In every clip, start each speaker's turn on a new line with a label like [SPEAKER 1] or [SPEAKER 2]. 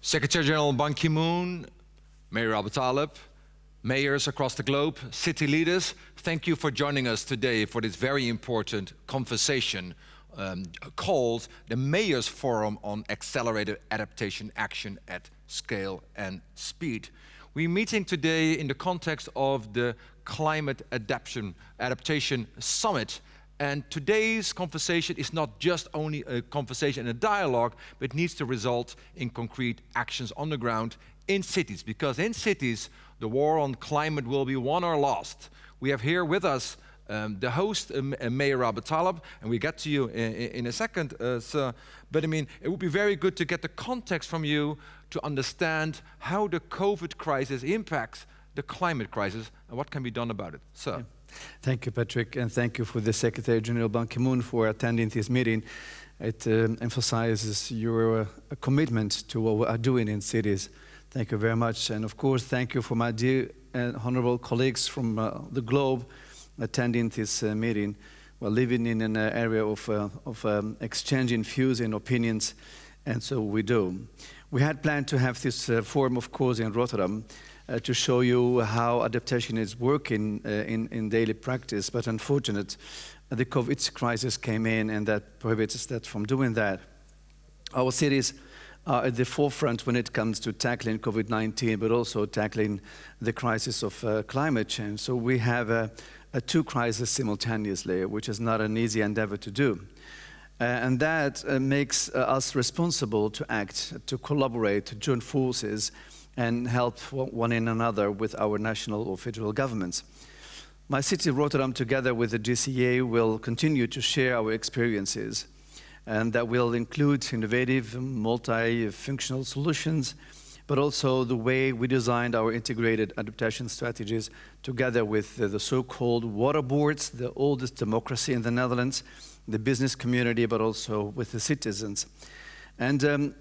[SPEAKER 1] Secretary General Ban Ki-moon, Mayor Abu-Taleb, mayors across the globe, city leaders, thank you for joining us today for this very important conversation called the Mayors Forum on Accelerated Adaptation Action at Scale and Speed. We're meeting today in the context of the Climate Adaptation Summit. And today's conversation is not just only a conversation and a dialogue, but needs to result in concrete actions on the ground in cities. Because in cities, the war on climate will be won or lost. We have here with us the host, Mayor Abu-Taleb, and we get to you in a second, sir. But I mean, it would be very good to get the context from you to understand how the COVID crisis impacts the climate crisis and what can be done about it. Sir.
[SPEAKER 2] Yeah. Thank you, Patrick, and thank you for the Secretary General Ban Ki-moon for attending this meeting. It emphasizes your commitment to what we are doing in cities. Thank you very much. And of course, thank you for my dear and honorable colleagues from the globe attending this meeting. We're living in an area of exchanging views and opinions, and so we do. We had planned to have this forum, of course, in Rotterdam, to show you how adaptation is working in daily practice, but unfortunately, the COVID crisis came in and that prohibits us from doing that. Our cities are at the forefront when it comes to tackling COVID-19, but also tackling the crisis of climate change. So we have two crises simultaneously, which is not an easy endeavor to do. And that makes us responsible to act, to collaborate, to join forces, and help one another with our national or federal governments. My city, Rotterdam, together with the GCA, will continue to share our experiences, and that will include innovative, multifunctional solutions, but also the way we designed our integrated adaptation strategies together with the so-called water boards, the oldest democracy in the Netherlands, the business community, but also with the citizens. And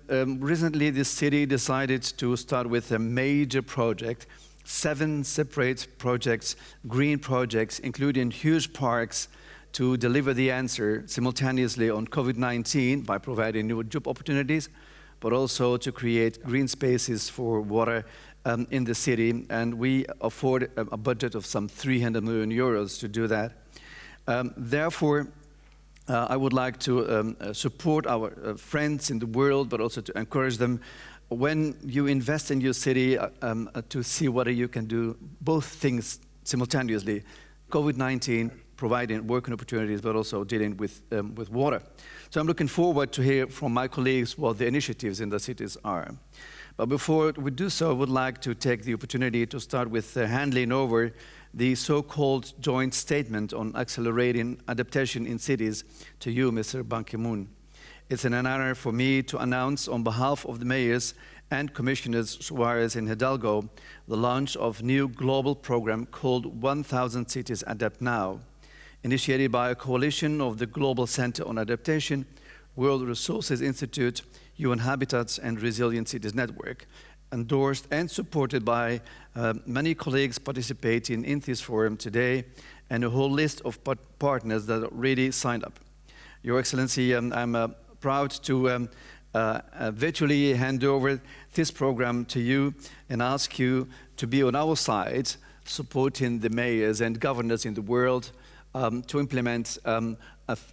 [SPEAKER 2] recently, this city decided to start with a major project, 7 separate projects, green projects, including huge parks, to deliver the answer simultaneously on COVID-19 by providing new job opportunities, but also to create green spaces for water in the city. And we afford a budget of some 300 million euros to do that. Therefore, I would like to support our friends in the world, but also to encourage them when you invest in your city to see whether you can do both things simultaneously. COVID-19, providing working opportunities, but also dealing with water. So I'm looking forward to hear from my colleagues what the initiatives in the cities are. But before we do so, I would like to take the opportunity to start with handing over the so-called joint statement on accelerating adaptation in cities to you, Mr. Ban Ki-moon. It's an honor for me to announce on behalf of the mayors and commissioners Suarez and Hidalgo the launch of a new global program called 1000 Cities Adapt Now, initiated by a coalition of the Global Center on Adaptation, World Resources Institute, UN Habitats and Resilient Cities Network, endorsed and supported by many colleagues participating in this forum today, and a whole list of partners that already signed up. Your Excellency, I'm proud to virtually hand over this program to you and ask you to be on our side, supporting the mayors and governors in the world to implement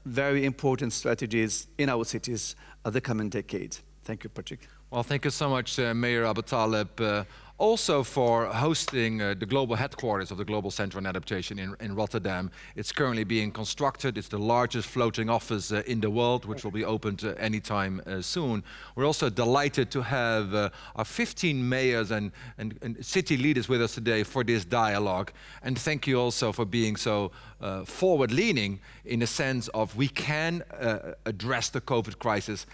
[SPEAKER 2] very important strategies in our cities the coming decade. Thank you, Patrick.
[SPEAKER 1] Well, thank you so much, Mayor Abu-Taleb, also for hosting the global headquarters of the Global Center on Adaptation in Rotterdam. It's currently being constructed. It's the largest floating office in the world, which will be opened anytime soon. We're also delighted to have our 15 mayors and city leaders with us today for this dialogue. And thank you also for being so forward-leaning in the sense of we can address the COVID crisis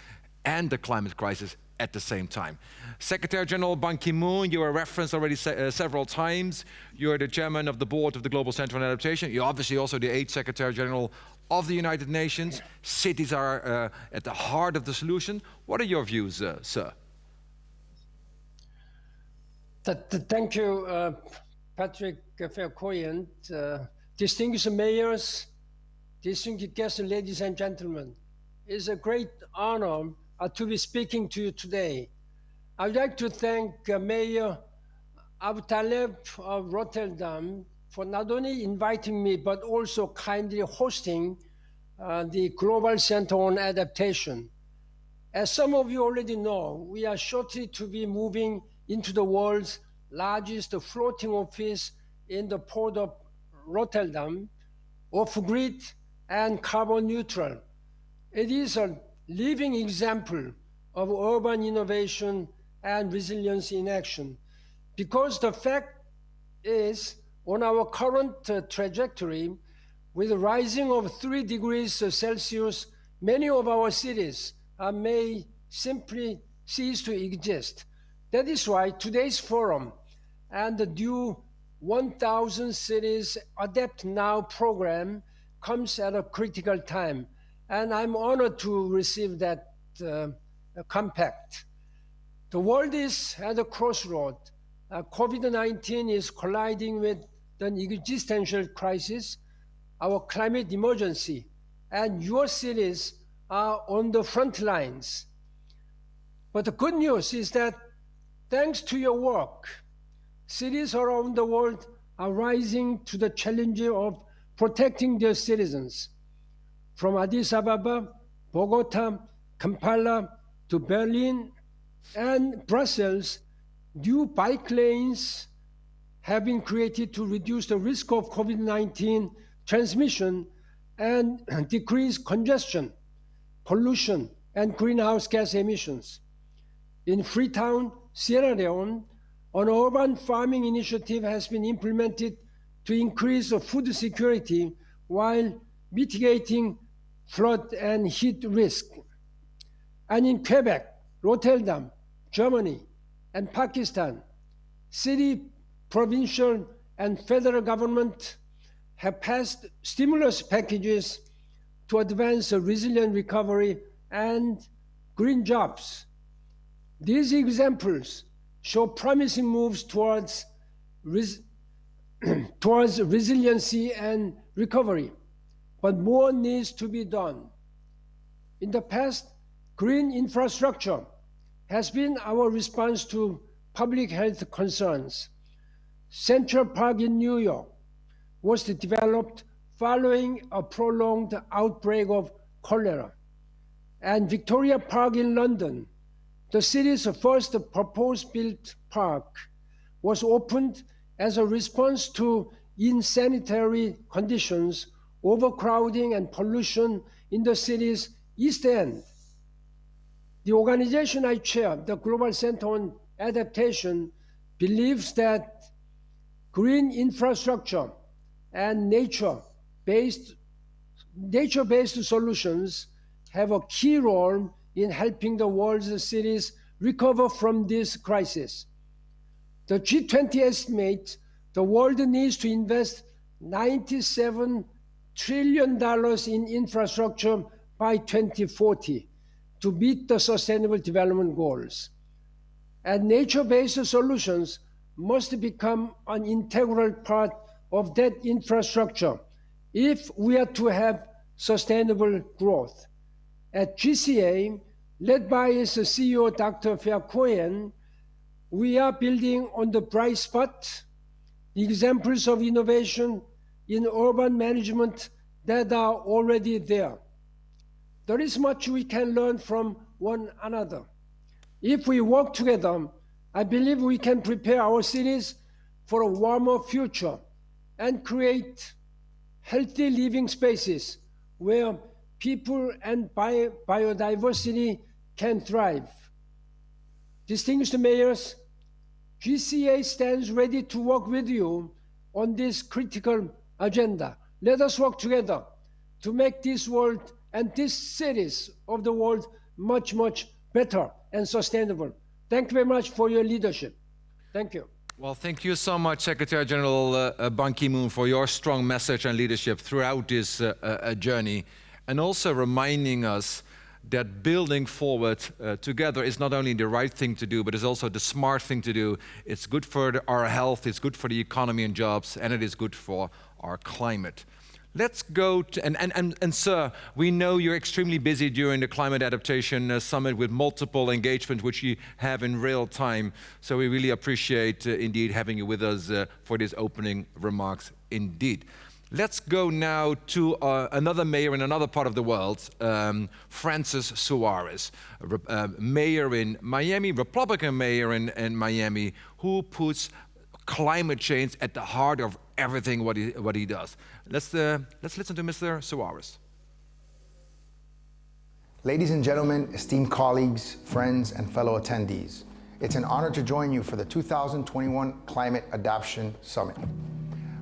[SPEAKER 1] and the climate crisis at the same time. Secretary General Ban Ki-moon, you were referenced already several times. You're the chairman of the board of the Global Center on Adaptation. You're obviously also the 8th Secretary General of the United Nations. Cities are at the heart of the solution. What are your views, sir?
[SPEAKER 3] Thank you, Patrick Verkooyen. Distinguished mayors, distinguished guests, ladies and gentlemen. It's a great honor to be speaking to you today. I'd like to thank Mayor Abu Taleb of Rotterdam for not only inviting me, but also kindly hosting the Global Center on Adaptation. As some of you already know, we are shortly to be moving into the world's largest floating office in the port of Rotterdam, off-grid and carbon neutral. It is a living example of urban innovation and resilience in action. Because the fact is, on our current trajectory, with the rising of 3 degrees Celsius, many of our cities may simply cease to exist. That is why today's forum and the due 1,000 Cities Adapt Now program comes at a critical time. And I'm honored to receive that compact. The world is at a crossroad. COVID-19 is colliding with an existential crisis, our climate emergency, and your cities are on the front lines. But the good news is that thanks to your work, cities around the world are rising to the challenge of protecting their citizens. From Addis Ababa, Bogota, Kampala to Berlin and Brussels, new bike lanes have been created to reduce the risk of COVID-19 transmission and decrease congestion, pollution, and greenhouse gas emissions. In Freetown, Sierra Leone, an urban farming initiative has been implemented to increase food security while mitigating flood and heat risk. And in Quebec, Rotterdam, Germany, and Pakistan, city, provincial, and federal government have passed stimulus packages to advance a resilient recovery and green jobs. These examples show promising moves towards resiliency and recovery, but more needs to be done. In the past, green infrastructure has been our response to public health concerns. Central Park in New York was developed following a prolonged outbreak of cholera. And Victoria Park in London, the city's first purpose-built park, was opened as a response to insanitary conditions, overcrowding and pollution in the city's East End. The organization I chair, the Global Center on Adaptation, believes that green infrastructure and nature-based solutions have a key role in helping the world's cities recover from this crisis. The G20 estimates the world needs to invest $97 trillion in infrastructure by 2040 to meet the Sustainable Development Goals. And nature-based solutions must become an integral part of that infrastructure if we are to have sustainable growth. At GCA, led by its CEO, Dr. Verkooyen, we are building on the bright spot, the examples of innovation in urban management that are already there. There is much we can learn from one another. If we work together, I believe we can prepare our cities for a warmer future and create healthy living spaces where people and biodiversity can thrive. Distinguished mayors, GCA stands ready to work with you on this critical agenda. Let us work together to make this world and these cities of the world much, much better and sustainable. Thank you very much for your leadership. Thank you.
[SPEAKER 1] Well, thank you so much, Secretary General Ban Ki-moon, for your strong message and leadership throughout this journey, and also reminding us that building forward together is not only the right thing to do, but it's also the smart thing to do. It's good for our health, it's good for the economy and jobs, and it is good for our climate. Let's go to, and sir, we know you're extremely busy during the Climate Adaptation Summit with multiple engagements which you have in real time. So we really appreciate indeed having you with us for these opening remarks indeed. Let's go now to another mayor in another part of the world, Francis Suarez, mayor in Miami, Republican mayor in Miami, who puts climate change at the heart of everything what he does. Let's listen to Mr. Suarez.
[SPEAKER 4] Ladies and gentlemen, esteemed colleagues, friends, and fellow attendees, it's an honor to join you for the 2021 Climate Adaptation Summit.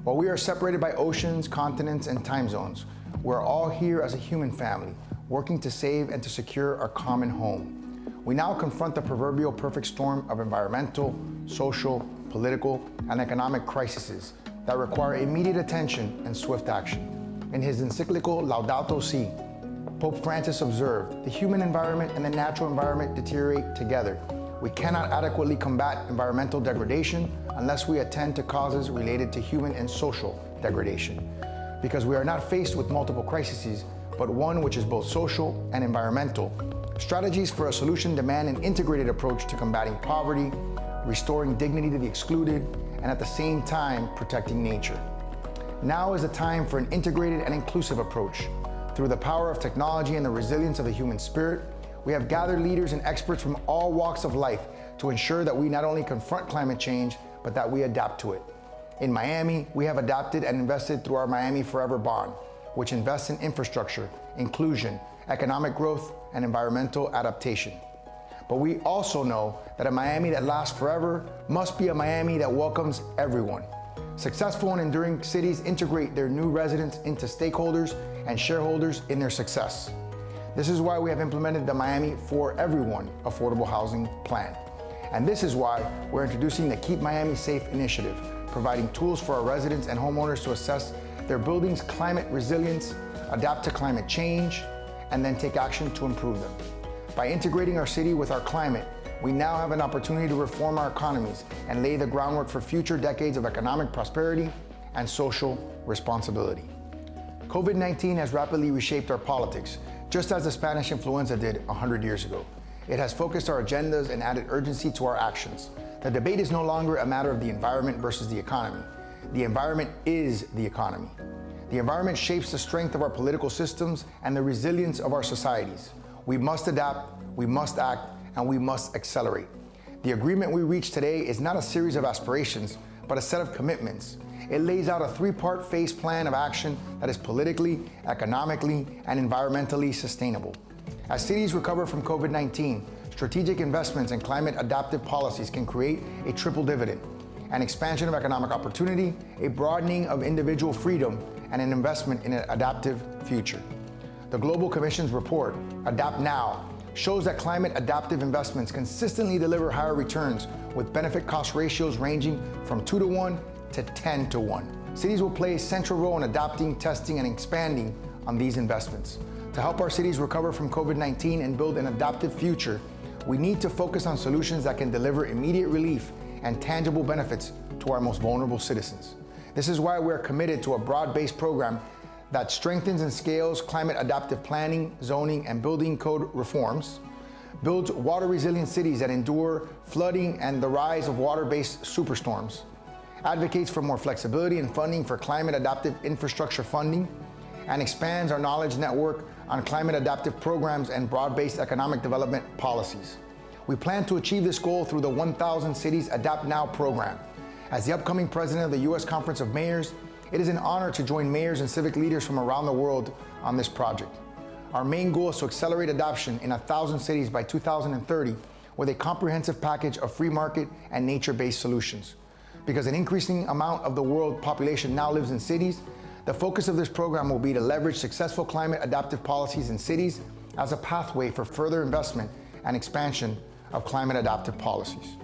[SPEAKER 4] While we are separated by oceans, continents, and time zones, we're all here as a human family, working to save and to secure our common home. We now confront the proverbial perfect storm of environmental, social, political, and economic crises that require immediate attention and swift action. In his encyclical Laudato Si', Pope Francis observed, the human environment and the natural environment deteriorate together. We cannot adequately combat environmental degradation unless we attend to causes related to human and social degradation. Because we are not faced with multiple crises, but one which is both social and environmental. Strategies for a solution demand an integrated approach to combating poverty, restoring dignity to the excluded, and at the same time protecting nature. Now is the time for an integrated and inclusive approach. Through the power of technology and the resilience of the human spirit, we have gathered leaders and experts from all walks of life to ensure that we not only confront climate change, but that we adapt to it. In Miami, we have adapted and invested through our Miami Forever Bond, which invests in infrastructure, inclusion, economic growth, and environmental adaptation. But we also know that a Miami that lasts forever must be a Miami that welcomes everyone. Successful and enduring cities integrate their new residents into stakeholders and shareholders in their success. This is why we have implemented the Miami For Everyone Affordable Housing Plan. And this is why we're introducing the Keep Miami Safe initiative, providing tools for our residents and homeowners to assess their buildings' climate resilience, adapt to climate change, and then take action to improve them. By integrating our city with our climate, we now have an opportunity to reform our economies and lay the groundwork for future decades of economic prosperity and social responsibility. COVID-19 has rapidly reshaped our politics, just as the Spanish influenza did 100 years ago. It has focused our agendas and added urgency to our actions. The debate is no longer a matter of the environment versus the economy. The environment is the economy. The environment shapes the strength of our political systems and the resilience of our societies. We must adapt, we must act, and we must accelerate. The agreement we reached today is not a series of aspirations, but a set of commitments. It lays out a three-part phase plan of action that is politically, economically, and environmentally sustainable. As cities recover from COVID-19, strategic investments in climate adaptive policies can create a triple dividend: an expansion of economic opportunity, a broadening of individual freedom, and an investment in an adaptive future. The Global Commission's report, Adapt Now, shows that climate adaptive investments consistently deliver higher returns with benefit-cost ratios ranging from 2-to-1 to 10-to-1. Cities will play a central role in adapting, testing, and expanding on these investments. To help our cities recover from COVID-19 and build an adaptive future, we need to focus on solutions that can deliver immediate relief and tangible benefits to our most vulnerable citizens. This is why we're committed to a broad-based program that strengthens and scales climate adaptive planning, zoning, and building code reforms, builds water-resilient cities that endure flooding and the rise of water-based superstorms, advocates for more flexibility and funding for climate adaptive infrastructure funding, and expands our knowledge network on climate adaptive programs and broad-based economic development policies. We plan to achieve this goal through the 1,000 Cities Adapt Now program. As the upcoming president of the U.S. Conference of Mayors, it is an honor to join mayors and civic leaders from around the world on this project. Our main goal is to accelerate adoption in 1,000 cities by 2030 with a comprehensive package of free market and nature-based solutions. Because an increasing amount of the world population now lives in cities, the focus of this program will be to leverage successful climate adaptive policies in cities as a pathway for further investment and expansion of climate adaptive policies.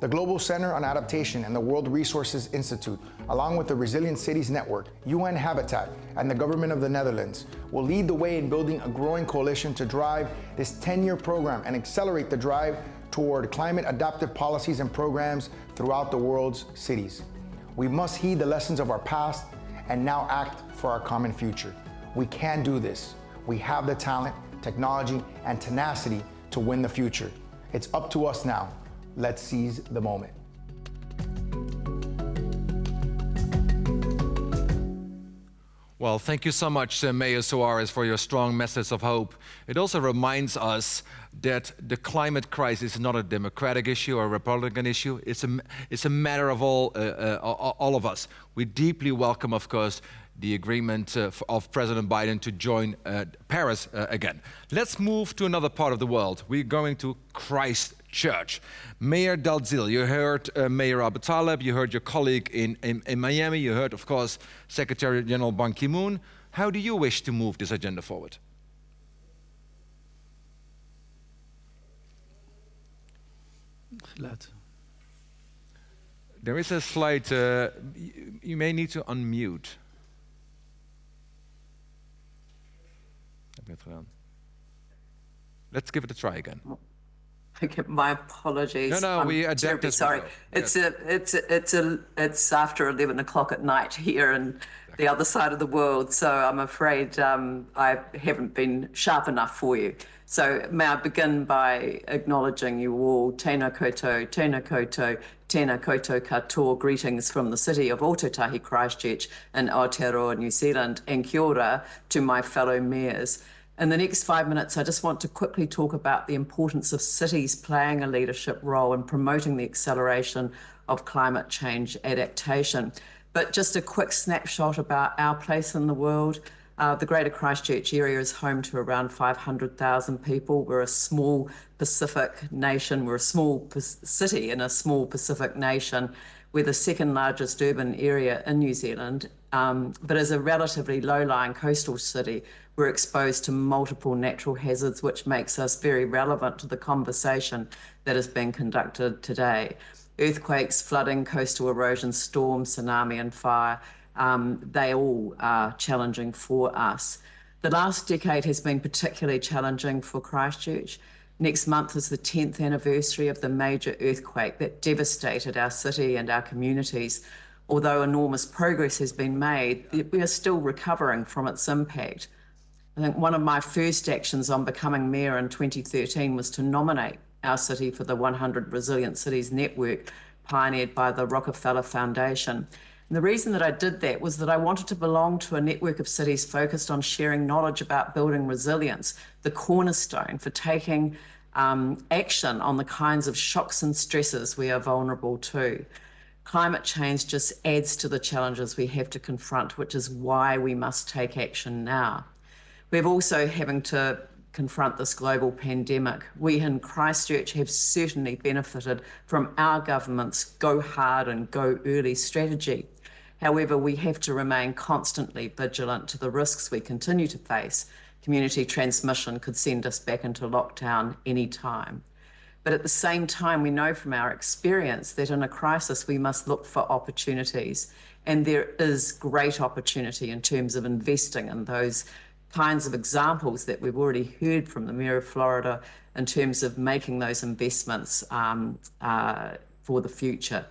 [SPEAKER 4] The Global Center on Adaptation and the World Resources Institute, along with the Resilient Cities Network, UN Habitat, and the government of the Netherlands, will lead the way in building a growing coalition to drive this 10-year program and accelerate the drive toward climate adaptive policies and programs throughout the world's cities. We must heed the lessons of our past and now act for our common future. We can do this. We have the talent, technology, and tenacity to win the future. It's up to us now. Let's seize the moment.
[SPEAKER 1] Well, thank you so much, Mayor Soares, for your strong message of hope. It also reminds us that the climate crisis is not a Democratic issue or a Republican issue. It's a matter of all of us. We deeply welcome, of course, the agreement of President Biden to join Paris again. Let's move to another part of the world. We're going to Christchurch. Mayor Dalziel, you heard Mayor Abu Taleb, you heard your colleague in Miami, you heard, of course, Secretary General Ban Ki-moon. How do you wish to move this agenda forward? There is a slide, you may need to unmute. Let's give it a try again.
[SPEAKER 5] Okay, my apologies.
[SPEAKER 1] No, we
[SPEAKER 5] I'm terribly sorry.
[SPEAKER 1] Yes.
[SPEAKER 5] It's after 11 o'clock at night here in the other side of the world, so I'm afraid I haven't been sharp enough for you. So may I begin by acknowledging you all. Tēnā koutou, tēnā koutou, tēnā koutou katoa. Greetings from the city of Ōtautahi, Christchurch in Aotearoa, New Zealand, and kia ora to my fellow mayors. In the next 5 minutes, I just want to quickly talk about the importance of cities playing a leadership role in promoting the acceleration of climate change adaptation. But just a quick snapshot about our place in the world. The Greater Christchurch area is home to around 500,000 people. We're a small Pacific nation. We're a small city in a small Pacific nation. We're the second largest urban area in New Zealand. But as a relatively low-lying coastal city, we're exposed to multiple natural hazards, which makes us very relevant to the conversation that is being conducted today. Earthquakes, flooding, coastal erosion, storms, tsunami and fire, they all are challenging for us. The last decade has been particularly challenging for Christchurch. Next month is the 10th anniversary of the major earthquake that devastated our city and our communities. Although enormous progress has been made, we are still recovering from its impact. I think one of my first actions on becoming mayor in 2013 was to nominate our city for the 100 Resilient Cities Network, pioneered by the Rockefeller Foundation. And the reason that I did that was that I wanted to belong to a network of cities focused on sharing knowledge about building resilience, the cornerstone for taking action on the kinds of shocks and stresses we are vulnerable to. Climate change just adds to the challenges we have to confront, which is why we must take action now. We're also having to confront this global pandemic. We in Christchurch have certainly benefited from our government's go hard and go early strategy. However, we have to remain constantly vigilant to the risks we continue to face. Community transmission could send us back into lockdown any time. But at the same time, we know from our experience that in a crisis, we must look for opportunities. And there is great opportunity in terms of investing in those kinds of examples that we've already heard from the Mayor of Florida in terms of making those investments for the future.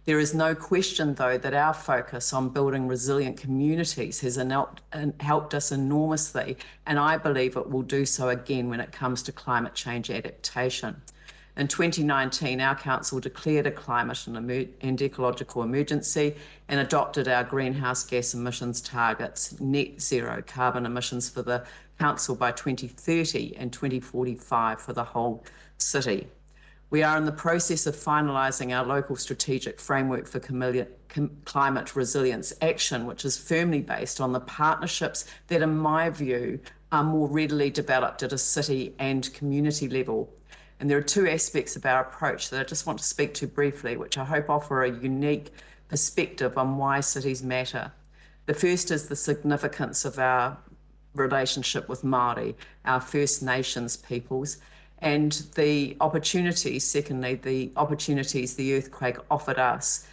[SPEAKER 5] There is no question, though, that our focus on building resilient communities has helped us enormously, and I believe it will do so again when it comes to climate change adaptation. In 2019, our council declared a climate and ecological emergency and adopted our greenhouse gas emissions targets, net zero carbon emissions for the council by 2030 and 2045 for the whole city. We are in the process of finalising our local strategic framework for climate resilience action, which is firmly based on the partnerships that, in my view, are more readily developed at a city and community level. And there are two aspects of our approach that I just want to speak to briefly, which I hope offer a unique perspective on why cities matter. The first is the significance of our relationship with Māori, our First Nations peoples, and the opportunities, secondly, the opportunities the earthquake offered us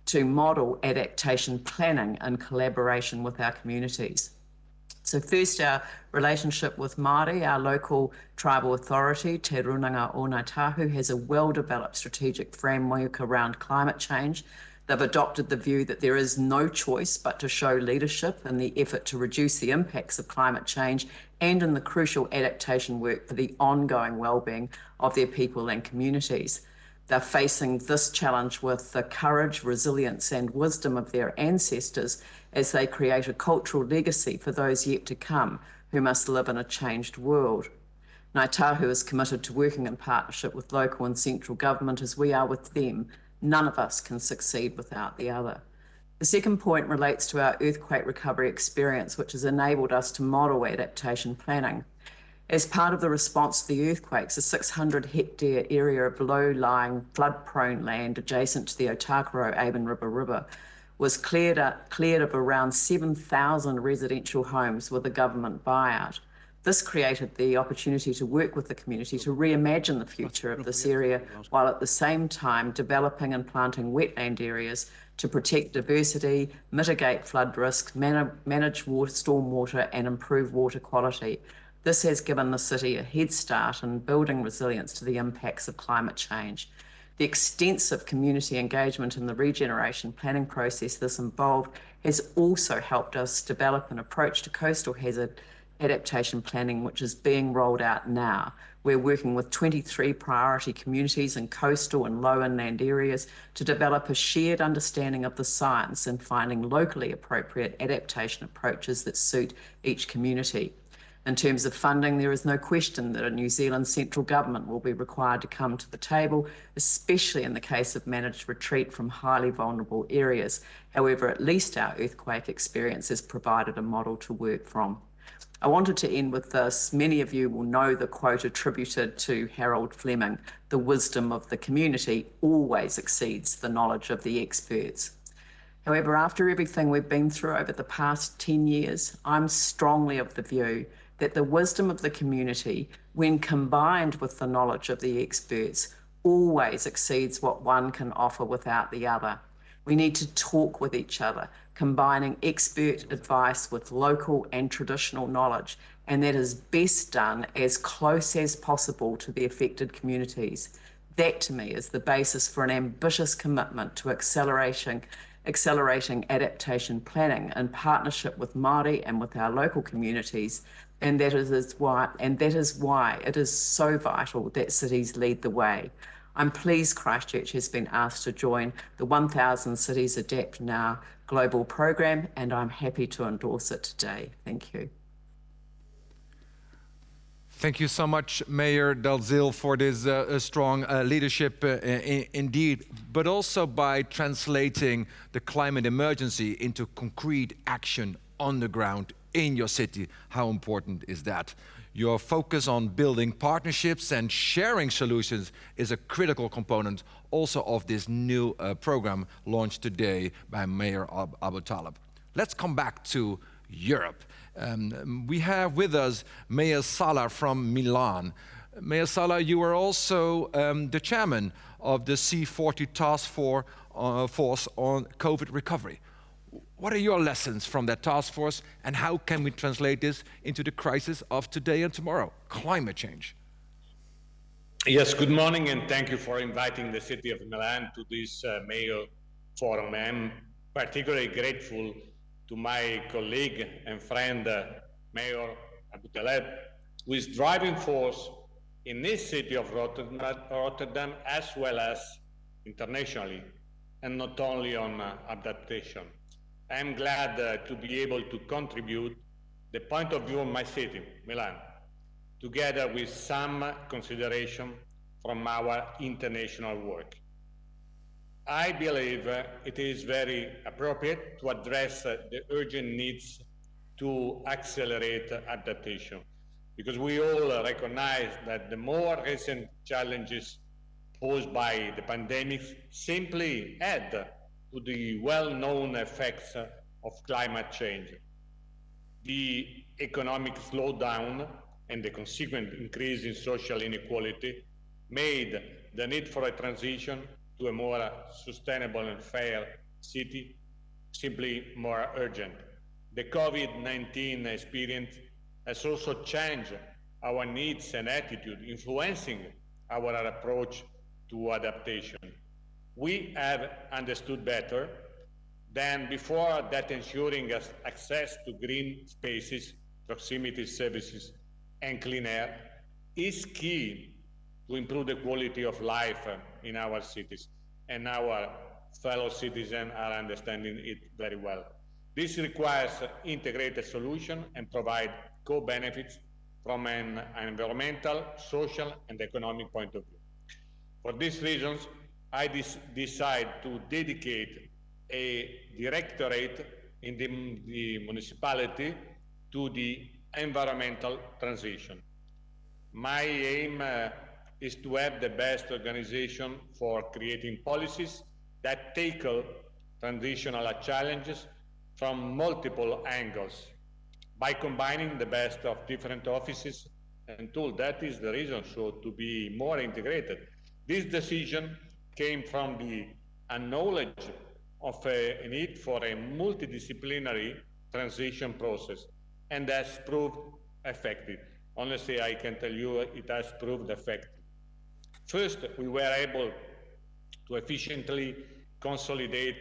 [SPEAKER 5] to model adaptation planning in collaboration with our communities. So first, our relationship with Māori, our local tribal authority, Te Runanga o Ngāi Tahu, has a well-developed strategic framework around climate change They've adopted the view that there is no choice but to show leadership in the effort to reduce the impacts of climate change and in the crucial adaptation work for the ongoing well-being of their people and communities. They're facing this challenge with the courage, resilience and wisdom of their ancestors as they create a cultural legacy for those yet to come who must live in a changed world. Ngāi Tahu is committed to working in partnership with local and central government as we are with them. None of us can succeed without the other. The second point relates to our earthquake recovery experience, which has enabled us to model adaptation planning. As part of the response to the earthquakes, a 600-hectare area of low-lying, flood-prone land adjacent to the Otakaro-Avon River was cleared of around 7,000 residential homes with a government buyout. This created the opportunity to work with the community to reimagine the future of this area, while at the same time developing and planting wetland areas to protect diversity, mitigate flood risks, manage stormwater and improve water quality. This has given the city a head start in building resilience to the impacts of climate change. The extensive community engagement in the regeneration planning process this involved has also helped us develop an approach to coastal hazard adaptation planning, which is being rolled out now. We're working with 23 priority communities in coastal and low inland areas to develop a shared understanding of the science and finding locally appropriate adaptation approaches that suit each community. In terms of funding, there is no question that a New Zealand central government will be required to come to the table, especially in the case of managed retreat from highly vulnerable areas. However, at least our earthquake experience has provided a model to work from. I wanted to end with this. Many of you will know the quote attributed to Harold Fleming, "The wisdom of the community always exceeds the knowledge of the experts." However, after everything we've been through over the past 10 years, I'm strongly of the view that the wisdom of the community, when combined with the knowledge of the experts, always exceeds what one can offer without the other. We need to talk with each other, combining expert advice with local and traditional knowledge, and that is best done as close as possible to the affected communities. That, to me, is the basis for an ambitious commitment to accelerating adaptation planning in partnership with Māori and with our local communities, and that is why it is so vital that cities lead the way. I'm pleased Christchurch has been asked to join the 1,000 Cities Adapt Now global program, and I'm happy to endorse it today. Thank you.
[SPEAKER 1] Thank you so much, Mayor Dalziel, for this strong leadership indeed, but also by translating the climate emergency into concrete action on the ground in your city. How important is that? Your focus on building partnerships and sharing solutions is a critical component also of this new program launched today by Mayor Abu Talib. Let's come back to Europe. We have with us Mayor Sala from Milan. Mayor Sala, you are also the chairman of the C40 Task Force on COVID recovery. What are your lessons from that task force, and how can we translate this into the crisis of today and tomorrow, climate change?
[SPEAKER 6] Yes, good morning, and thank you for inviting the City of Milan to this Mayor Forum. I'm particularly grateful to my colleague and friend, Mayor Abu Talib, who is driving force in this city of Rotterdam, as well as internationally, and not only on adaptation. I'm glad to be able to contribute the point of view of my city, Milan, together with some consideration from our international work. I believe it is very appropriate to address the urgent needs to accelerate adaptation, because we all recognize that the more recent challenges posed by the pandemic simply add to the well-known effects of climate change. The economic slowdown and the consequent increase in social inequality made the need for a transition to a more sustainable and fair city simply more urgent. The COVID-19 experience has also changed our needs and attitude, influencing our approach to adaptation. We have understood better than before that ensuring us access to green spaces, proximity services, and clean air is key to improve the quality of life in our cities, and our fellow citizens are understanding it very well. This requires integrated solution and provide co-benefits from an environmental, social, and economic point of view. For these reasons, I decide to dedicate a directorate in the municipality to the environmental transition. My aim is to have the best organization for creating policies that tackle transitional challenges from multiple angles by combining the best of different offices and tools. That is the reason, so to be more integrated. This decision came from the knowledge of a need for a multidisciplinary transition process, and has proved effective. Honestly, I can tell you it has proved effective. First, we were able to efficiently consolidate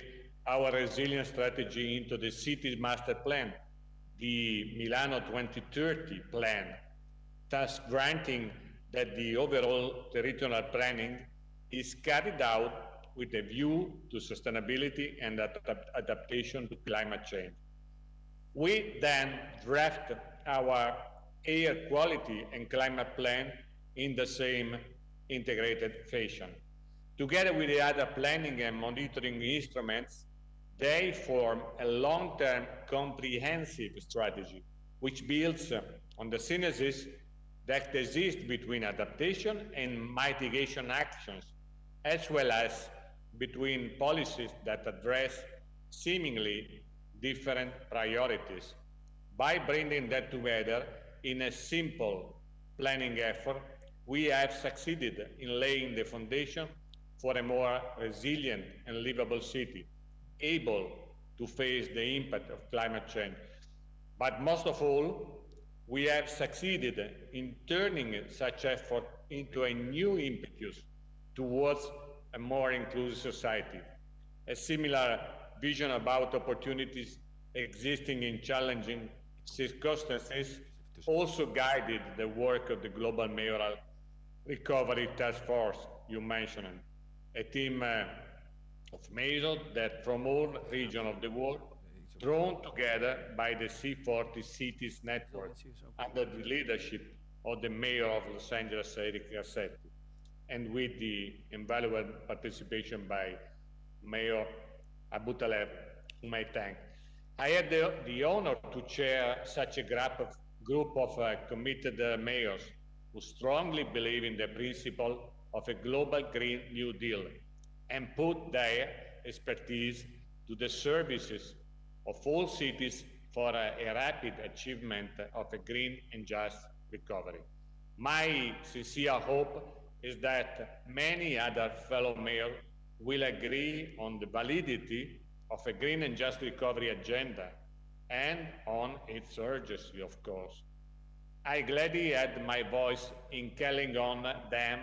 [SPEAKER 6] our resilience strategy into the city's master plan, the Milano 2030 plan, thus granting that the overall territorial planning is carried out with a view to sustainability and adaptation to climate change. We then draft our air quality and climate plan in the same integrated fashion. Together with the other planning and monitoring instruments, they form a long-term comprehensive strategy, which builds on the synergies that exist between adaptation and mitigation actions, as well as between policies that address seemingly different priorities. By bringing that together in a simple planning effort, we have succeeded in laying the foundation for a more resilient and livable city, able to face the impact of climate change. But most of all, we have succeeded in turning such effort into a new impetus towards a more inclusive society. A similar vision about opportunities existing in challenging circumstances also guided the work of the Global Mayoral Recovery Task Force you mentioned, a team of mayors that from all regions of the world, drawn together by the C40 Cities Network under the leadership of the Mayor of Los Angeles, Eric Garcetti, and with the invaluable participation by Mayor Abu Taleb, whom I thank. I had the honor to chair such a group of committed mayors who strongly believe in the principle of a global Green New Deal and put their expertise to the services of all cities for a rapid achievement of a green and just recovery. My sincere hope is that many other fellow mayors will agree on the validity of a green and just recovery agenda and on its urgency, of course. I gladly add my voice in calling on them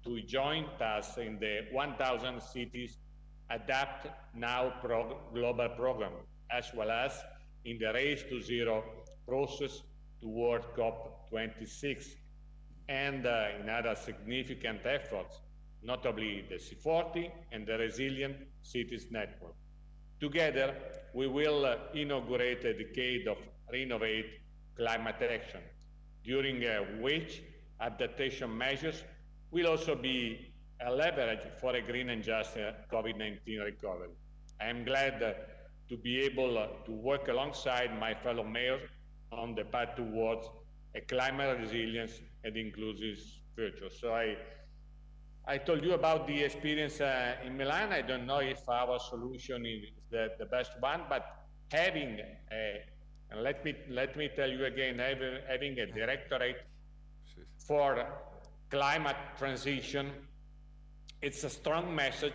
[SPEAKER 6] to join us in the 1,000 Cities Adapt Now global program, as well as in the Race to Zero process toward COP26 and in other significant efforts, notably the C40 and the Resilient Cities Network. Together, we will inaugurate a decade of Renovate Climate Action, during which adaptation measures will also be a leverage for a green and just COVID-19 recovery. I am glad to be able to work alongside my fellow mayors on the path towards a climate resilience and inclusive future. So I told you about the experience in Milan. I don't know if our solution is the best one, but having and let me tell you again, having a directorate for climate transition, it's a strong message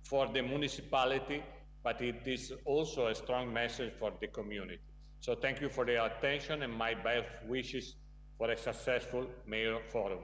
[SPEAKER 6] for the municipality, but it is also a strong message for the community. So thank you for the attention and my best wishes for a successful Mayor Forum.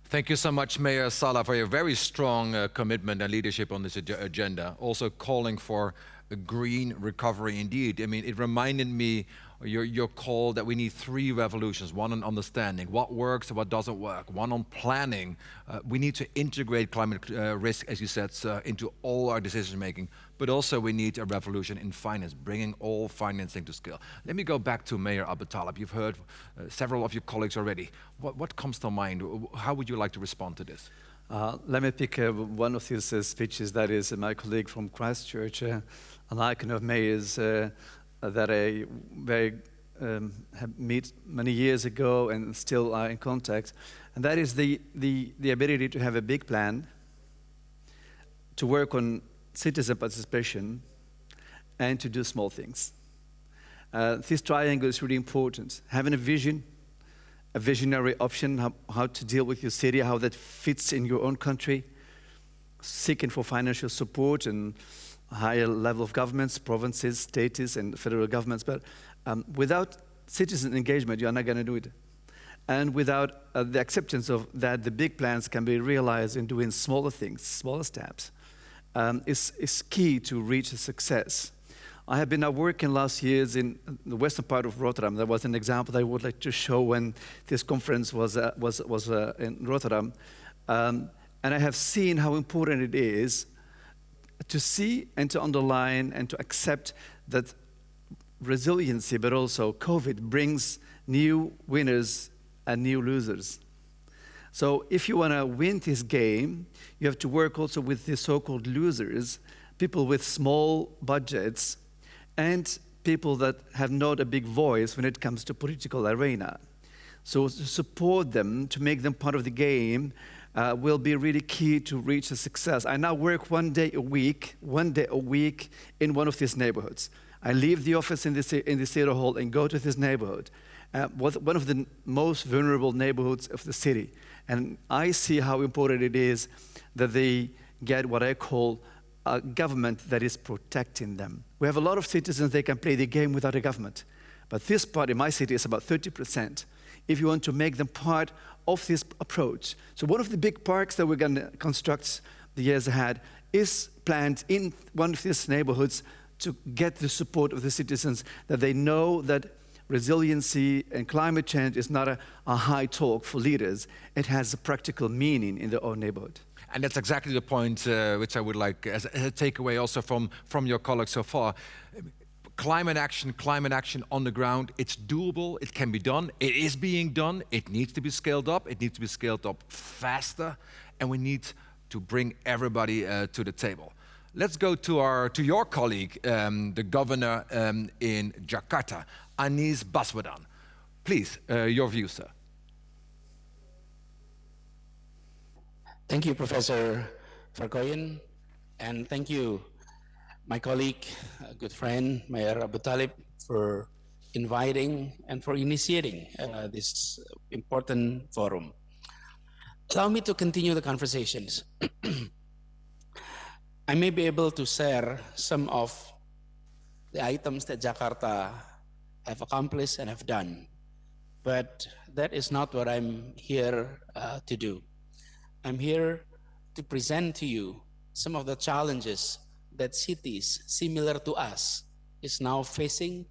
[SPEAKER 1] Thank you so much, Mayor Sala, for your very strong commitment and leadership on this agenda. Also calling for a green recovery indeed. I mean, it reminded me your call that we need 3 revolutions. One on understanding what works and what doesn't work. One on planning. We need to integrate climate risk, as you said, into all our decision making. But also we need a revolution in finance, bringing all financing to scale. Let me go back to Mayor Abutaleb. You've heard several of your colleagues already. What comes to mind? How would you like to respond to this?
[SPEAKER 2] Let me pick one of his speeches. That is my colleague from Christchurch, an icon of mayors that I have met many years ago and still are in contact. And that is the ability to have a big plan, to work on citizen participation, and to do small things. This triangle is really important. Having a vision, a visionary option, how to deal with your city, how that fits in your own country, seeking for financial support and higher level of governments, provinces, states, and federal governments. But without citizen engagement, you are not going to do it. And without the acceptance of that, the big plans can be realized in doing smaller things, smaller steps, is key to reach success. I have been working last years in the western part of Rotterdam. That was an example that I would like to show when this conference was in Rotterdam. And I have seen how important it is to see and to underline and to accept that resiliency, but also COVID, brings new winners and new losers. So if you want to win this game, you have to work also with the so-called losers, people with small budgets, and people that have not a big voice when it comes to political arena. So to support them, to make them part of the game, will be really key to reach a success. I now work one day a week in one of these neighborhoods. I leave the office in the city hall and go to this neighborhood, one of the most vulnerable neighborhoods of the city. And I see how important it is that they get what I call a government that is protecting them. We have a lot of citizens, they can play the game without a government. But this part in my city is about 30%. If you want to make them part of this approach. So one of the big parks that we're going to construct the years ahead is planned in one of these neighborhoods to get the support of the citizens, that they know that resiliency and climate change is not a high talk for leaders. It has a practical meaning in their own neighborhood.
[SPEAKER 1] And that's exactly the point which I would like as a takeaway also from your colleagues so far. Climate action on the ground, it's doable, it can be done, it is being done, it needs to be scaled up, it needs to be scaled up faster, and we need to bring everybody to the table. Let's go to your colleague, the governor in Jakarta, Anies Baswedan. Please, your view, sir.
[SPEAKER 7] Thank you, Professor Vergoyen, and thank you, my colleague, good friend, Mayor Abutaleb, for inviting and for initiating this important forum. Allow me to continue the conversations. I may be able to share some of the items that Jakarta have accomplished and have done, but that is not what I'm here to do. I'm here to present to you some of the challenges that cities similar to us is now facing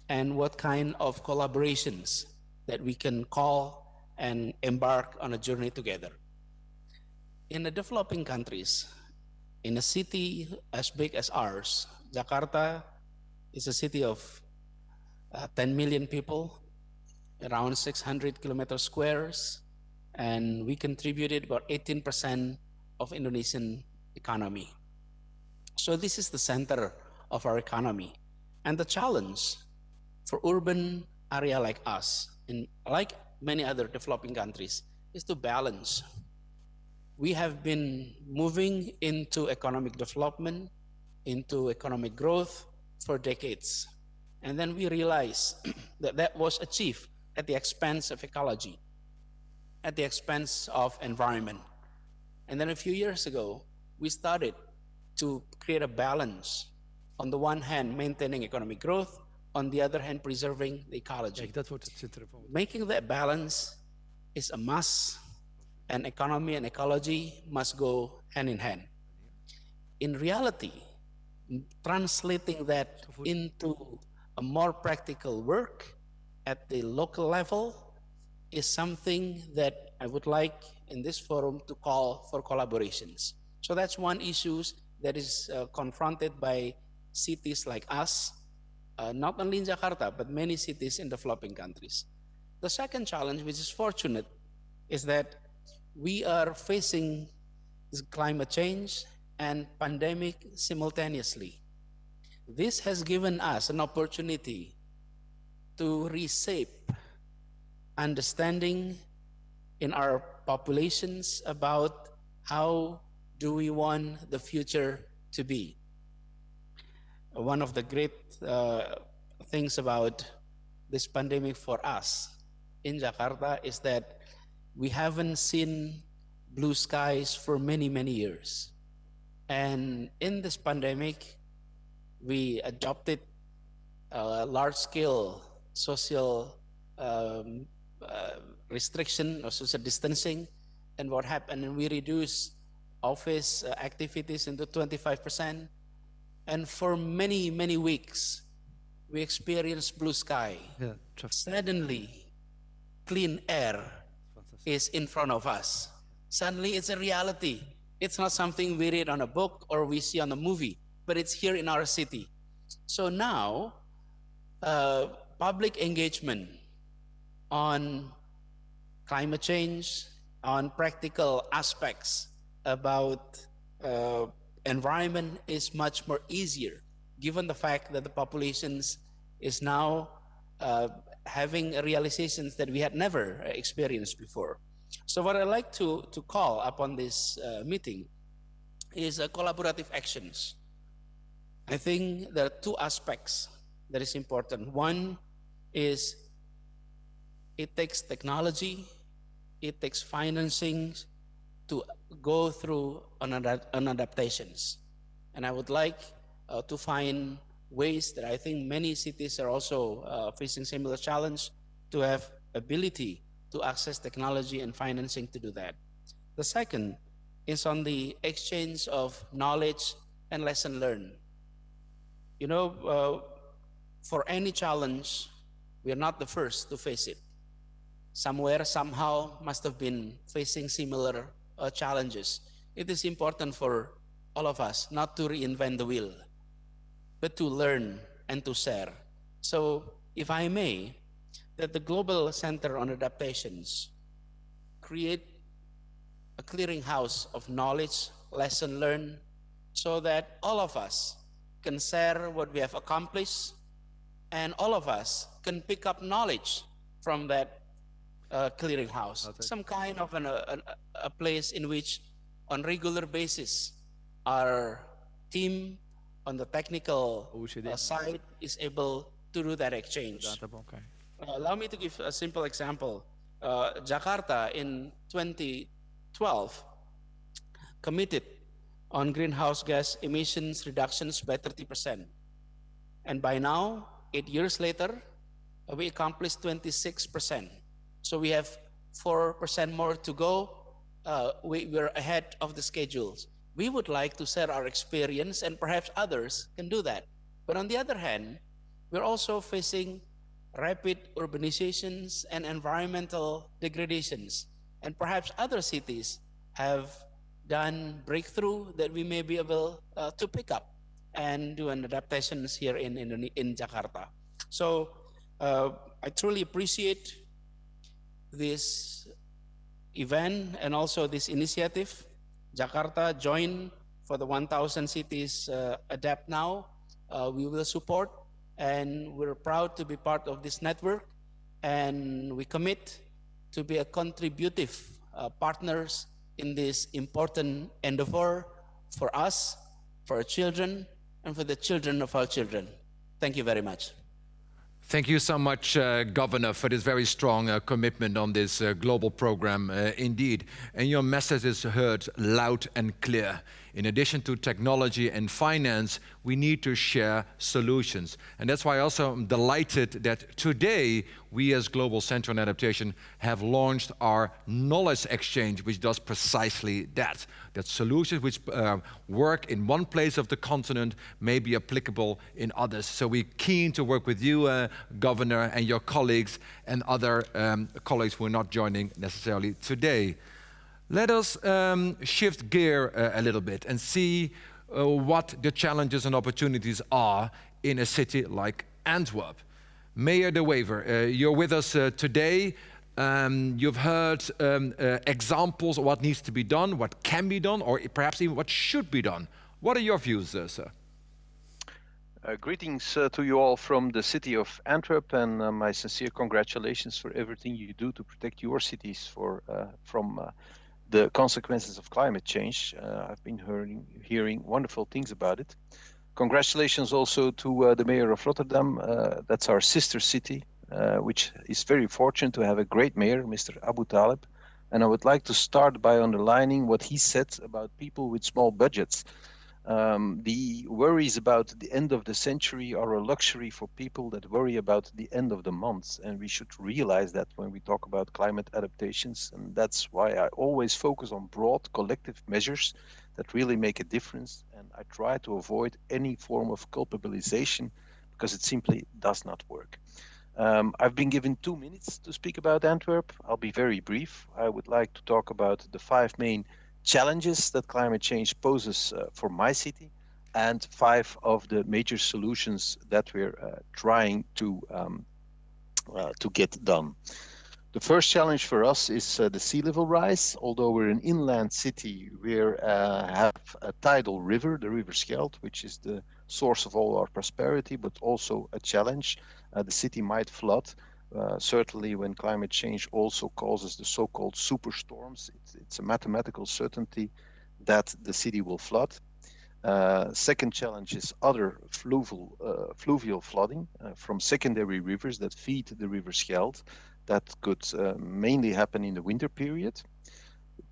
[SPEAKER 7] and what kind of collaborations that we can call and embark on a journey together. In the developing countries, in a city as big as ours, Jakarta is a city of 10 million people, around 600 kilometer squares, and we contributed about 18% of Indonesian economy. So this is the center of our economy. And the challenge for urban area like us, and like many other developing countries, is to balance. We have been moving into economic development, into economic growth for decades. And then we realized that that was achieved at the expense of ecology, at the expense of environment. And then a few years ago, we started to create a balance. On the one hand, maintaining economic growth, on the other hand, preserving the ecology. Making that balance is a must, and economy and ecology must go hand in hand. In reality, translating that into a more practical work at the local level is something that I would like in this forum to call for collaborations. So that's one issue that is confronted by cities like us, not only in Jakarta, but many cities in developing countries. The second challenge, which is fortunate, is that we are facing this climate change and pandemic simultaneously. This has given us an opportunity to reshape understanding in our populations about how do we want the future to be. One of the great things about this pandemic for us in Jakarta is that we haven't seen blue skies for many, many years. And in this pandemic, we adopted large-scale social restriction or social distancing. And what happened, we reduced office activities into 25%. And for many, many weeks, we experienced blue sky.
[SPEAKER 2] Yeah,
[SPEAKER 7] Suddenly, clean air is in front of us. Suddenly, it's a reality. It's not something we read on a book or we see on a movie, but it's here in our city. So now, public engagement on climate change, on practical aspects about environment is much more easier, given the fact that the populations is now having realizations that we had never experienced before. So what I'd like to call upon this meeting is collaborative actions. I think there are two aspects that is important. One is it takes technology, it takes financing to go through on adaptations. And I would like to find ways that I think many cities are also facing similar challenge to have ability to access technology and financing to do that. The second is on the exchange of knowledge and lesson learned. You know, for any challenge, we are not the first to face it. Somewhere, somehow, must have been facing similar challenges. It is important for all of us not to reinvent the wheel, but to learn and to share. So, if I may, that the Global Center on Adaptations create a clearinghouse of knowledge, lesson learned, so that all of us can share what we have accomplished, and all of us can pick up knowledge from that clearinghouse. Some kind of a place in which, on regular basis, our team on the technical side is able to do that exchange. Allow me to give a simple example. Jakarta in 2012 committed on greenhouse gas emissions reductions by 30%. And by now, 8 years later, we accomplished 26%. So we have 4% more to go. We're ahead of the schedules. We would like to share our experience, and perhaps others can do that. But on the other hand, we're also facing rapid urbanizations and environmental degradations. And perhaps other cities have done breakthrough that we may be able to pick up and do an adaptations here in Jakarta. So I truly appreciate this event and also this initiative. Jakarta joined for the 1,000 cities Adapt Now. We will support, and we're proud to be part of this network, and we commit to be a contributive partners in this important endeavor for us, for our children, and for the children of our children. Thank you very much.
[SPEAKER 1] Thank you so much, Governor, for this very strong commitment on this global program, indeed. And your message is heard loud and clear. In addition to technology and finance, we need to share solutions. And that's why also I'm delighted that today we as Global Center on Adaptation have launched our knowledge exchange, which does precisely that. That solutions which work in one place of the continent may be applicable in others. So we're keen to work with you, Governor, and your colleagues and other colleagues who are not joining necessarily today. Let us shift gear a little bit and see what the challenges and opportunities are in a city like Antwerp. Mayor De Wever, you're with us today. You've heard examples of what needs to be done, what can be done, or perhaps even what should be done. What are your views, sir?
[SPEAKER 8] Greetings to you all from the city of Antwerp, and my sincere congratulations for everything you do to protect your cities from the consequences of climate change. I've been hearing wonderful things about it. Congratulations also to the mayor of Rotterdam. That's our sister city, which is very fortunate to have a great mayor, Mr. Abu Talib. And I would like to start by underlining what he said about people with small budgets. The worries about the end of the century are a luxury for people that worry about the end of the month. And we should realize that when we talk about climate adaptations. And that's why I always focus on broad collective measures that really make a difference. And I try to avoid any form of culpabilization because it simply does not work. I've been given 2 minutes to speak about Antwerp. I'll be very brief. I would like to talk about the 5 main challenges that climate change poses for my city, and 5 of the major solutions that we're trying to get done. The first challenge for us is the sea level rise. Although we're an inland city, we have a tidal river, the River Scheldt, which is the source of all our prosperity, but also a challenge. The city might flood. Certainly when climate change also causes the so-called superstorms, it's a mathematical certainty that the city will flood. Second challenge is other fluvial flooding from secondary rivers that feed the River Scheldt. That could mainly happen in the winter period.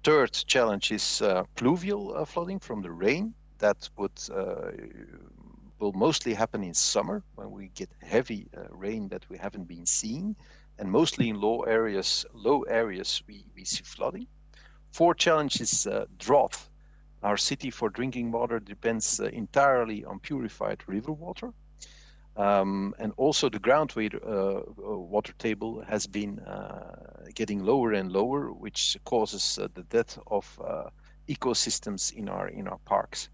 [SPEAKER 8] Third challenge is pluvial flooding from the rain. That will mostly happen in summer when we get heavy rain that we haven't been seeing, and mostly in low areas we see flooding. Fourth challenge is drought. Our city for drinking water depends entirely on purified river water. And also the water table has been getting lower and lower, which causes the death of ecosystems in our parks.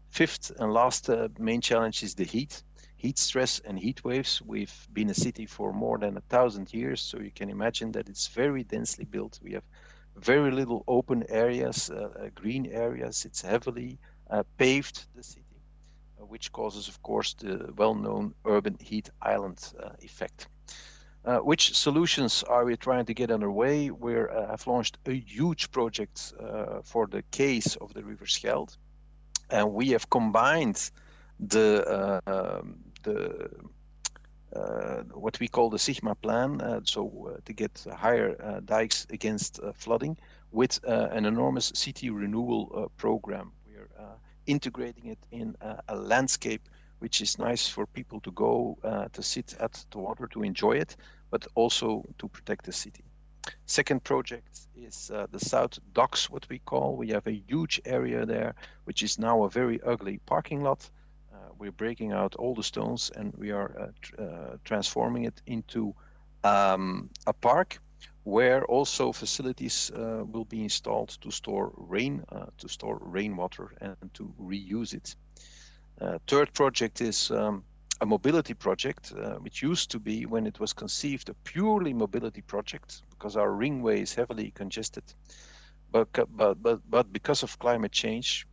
[SPEAKER 8] Fifth and last main challenge is the heat stress and heat waves. We've been a city for more than 1,000 years, so you can imagine that it's very densely built. We have very little open areas, green areas. It's heavily paved, the city, which causes, of course, the well-known urban heat island effect. Which solutions are we trying to get underway? We have launched a huge project for the case of the River Scheldt. And we have combined what we call the Sigma plan, to get higher dikes against flooding, with an enormous city renewal program. We are integrating it in a landscape which is nice for people to go to sit at the water to enjoy it, but also to protect the city. Second project is the South Docks, what we call. We have a huge area there, which is now a very ugly parking lot. We're breaking out all the stones and we are transforming it into a park where also facilities will be installed to store rainwater and to reuse it. Third project is a mobility project, which used to be, when it was conceived, a purely mobility project because our ringway is heavily congested. But because of climate change,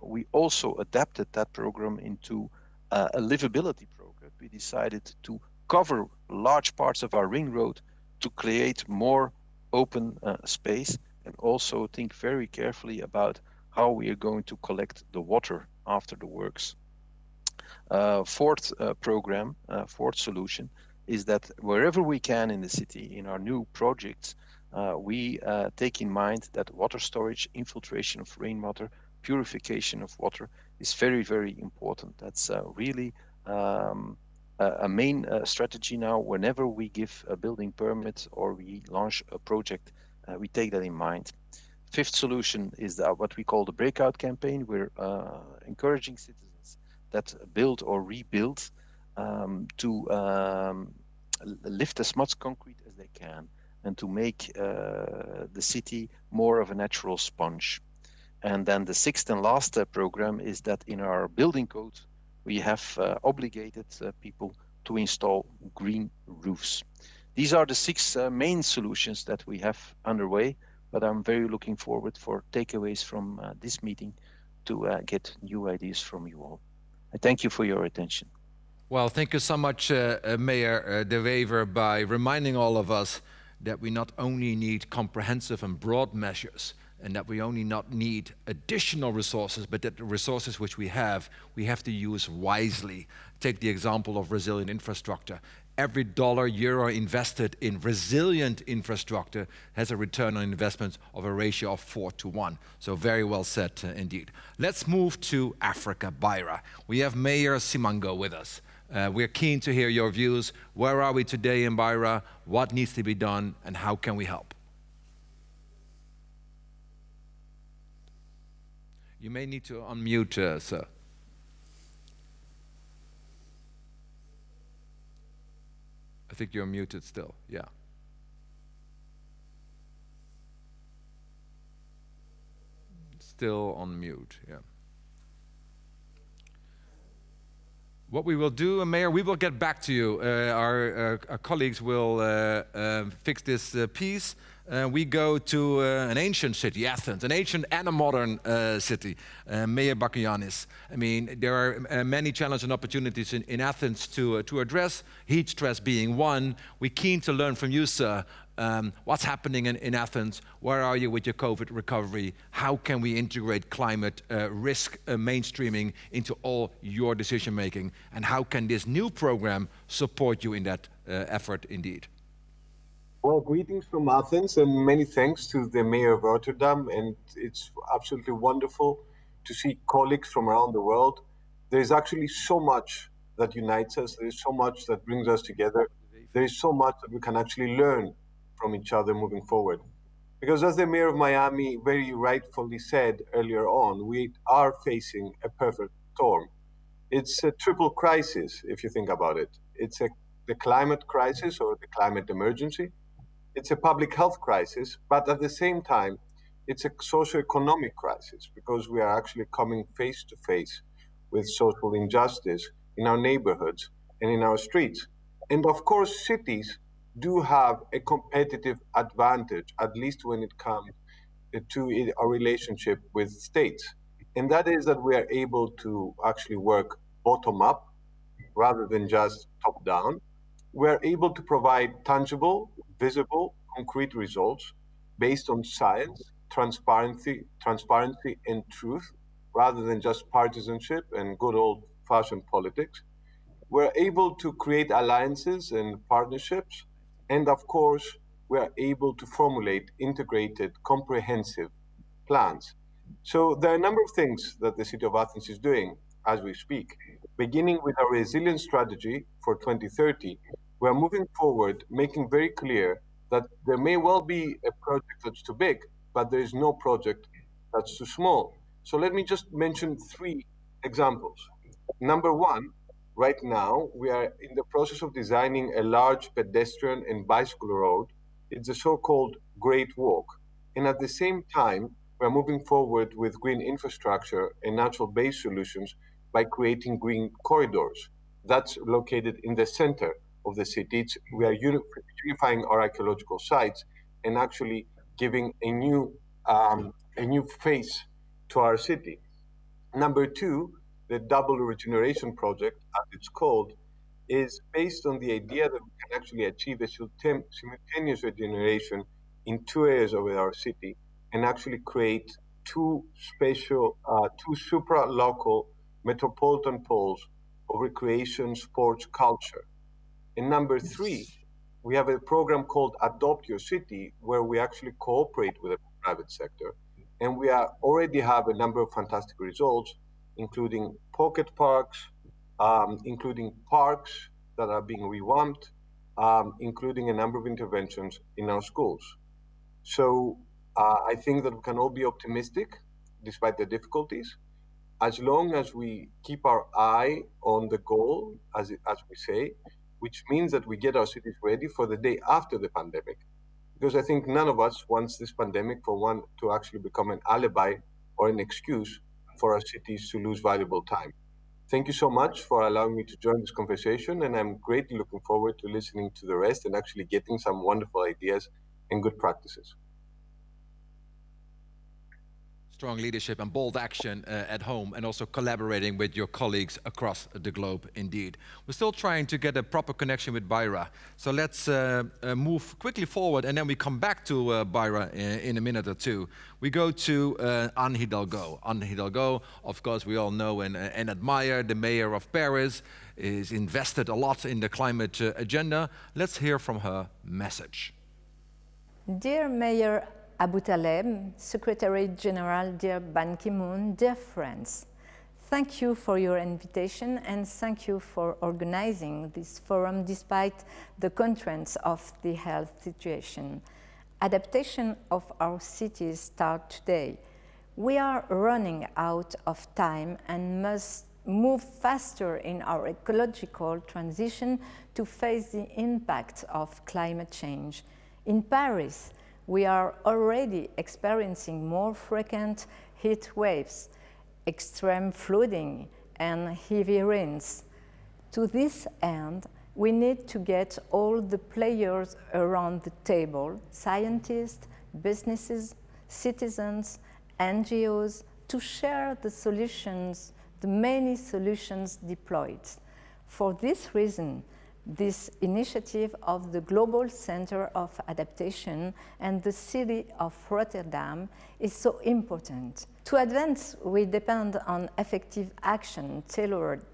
[SPEAKER 8] we also adapted that program into a livability program. We decided to cover large parts of our ring road to create more open space, and also think very carefully about how we are going to collect the water after the works. Fourth solution is that wherever we can in the city, in our new projects, we take in mind that water storage, infiltration of rainwater, purification of water is very, very important. That's really a main strategy now. Whenever we give a building permit or we launch a project, we take that in mind. Fifth solution is what we call the breakout campaign. We're encouraging citizens that build or rebuild to lift as much concrete as they can and to make the city more of a natural sponge. And then the sixth and last program is that in our building code, we have obligated people to install green roofs. These are the six main solutions that we have underway, but I'm very looking forward for takeaways from this meeting to get new ideas from you all. I thank you for your attention.
[SPEAKER 1] Well, thank you so much, Mayor De Wever, by reminding all of us that we not only need comprehensive and broad measures, and that we only not need additional resources, but that the resources which we have to use wisely. Take the example of resilient infrastructure. Every dollar, euro invested in resilient infrastructure has a return on investment of a ratio of 4:1. So very well said indeed. Let's move to Africa, Beira. We have Mayor Simango with us. We're keen to hear your views. Where are we today in Beira? What needs to be done and how can we help? You may need to unmute, sir. I think you're muted still, yeah. Still on mute, yeah. What we will do, Mayor, we will get back to you. Our colleagues will fix this piece. We go to an ancient city, Athens, an ancient and a modern city, Mayor Bakianis. I mean, there are many challenges and opportunities in Athens to address, heat stress being one. We're keen to learn from you, sir. What's happening in Athens? Where are you with your COVID recovery? How can we integrate climate risk mainstreaming into all your decision making? And how can this new program support you in that effort indeed?
[SPEAKER 9] Well, greetings from Athens and many thanks to the Mayor of Rotterdam. And it's absolutely wonderful to see colleagues from around the world. There's actually so much that unites us. There's so much that brings us together. There is so much that we can actually learn from each other moving forward. Because as the Mayor of Miami very rightfully said earlier on, we are facing a perfect storm. It's a triple crisis, if you think about it. It's the climate crisis or the climate emergency. It's a public health crisis, but at the same time, it's a socio-economic crisis because we are actually coming face to face with social injustice in our neighborhoods and in our streets. And of course, cities do have a competitive advantage, at least when it comes to our relationship with states. And that is that we are able to actually work bottom up rather than just top down. We're able to provide tangible, visible, concrete results based on science, transparency, and truth, rather than just partisanship and good old-fashioned politics. We're able to create alliances and partnerships, and of course, we're able to formulate integrated, comprehensive plans. So there are a number of things that the City of Athens is doing as we speak, beginning with our resilience strategy for 2030. We're moving forward, making very clear that there may well be a project that's too big, but there is no project that's too small. So let me just mention 3 examples. Number 1, right now, we are in the process of designing a large pedestrian and bicycle road. It's a so-called Great Walk. And at the same time, we're moving forward with green infrastructure and natural-based solutions by creating green corridors. That's located in the center of the city. We are unifying our archaeological sites and actually giving a new face to our city. Number 2, the double regeneration project, as it's called, is based on the idea that we can actually achieve a simultaneous regeneration in 2 areas of our city and actually create 2 supra-local metropolitan poles of recreation, sports, culture. And number 3, we have a program called Adopt Your City, where we actually cooperate with the private sector and we already have a number of fantastic results, including pocket parks, including parks that are being revamped, including a number of interventions in our schools. So I think that we can all be optimistic despite the difficulties, as long as we keep our eye on the goal, as we say, which means that we get our cities ready for the day after the pandemic. Because I think none of us wants this pandemic for one to actually become an alibi or an excuse for our cities to lose valuable time. Thank you so much for allowing me to join this conversation, and I'm greatly looking forward to listening to the rest and actually getting some wonderful ideas and good practices.
[SPEAKER 1] Strong leadership and bold action at home, and also collaborating with your colleagues across the globe, indeed. We're still trying to get a proper connection with Bayra. So let's move quickly forward, and then we come back to Bayra in a minute or two. We go to Anne Hidalgo. Anne Hidalgo, of course, we all know and admire, the mayor of Paris, is invested a lot in the climate agenda. Let's hear from her message.
[SPEAKER 10] Dear Mayor Abu Taleb, Secretary General, dear Ban Ki-moon, dear friends, thank you for your invitation and thank you for organizing this forum despite the constraints of the health situation. Adaptation of our cities starts today. We are running out of time and must move faster in our ecological transition to face the impact of climate change. In Paris, we are already experiencing more frequent heat waves, extreme flooding, and heavy rains. To this end, we need to get all the players around the table, scientists, businesses, citizens, NGOs, to share the solutions, the many solutions deployed. For this reason, this initiative of the Global Center of Adaptation and the city of Rotterdam is so important. To advance, we depend on effective action tailored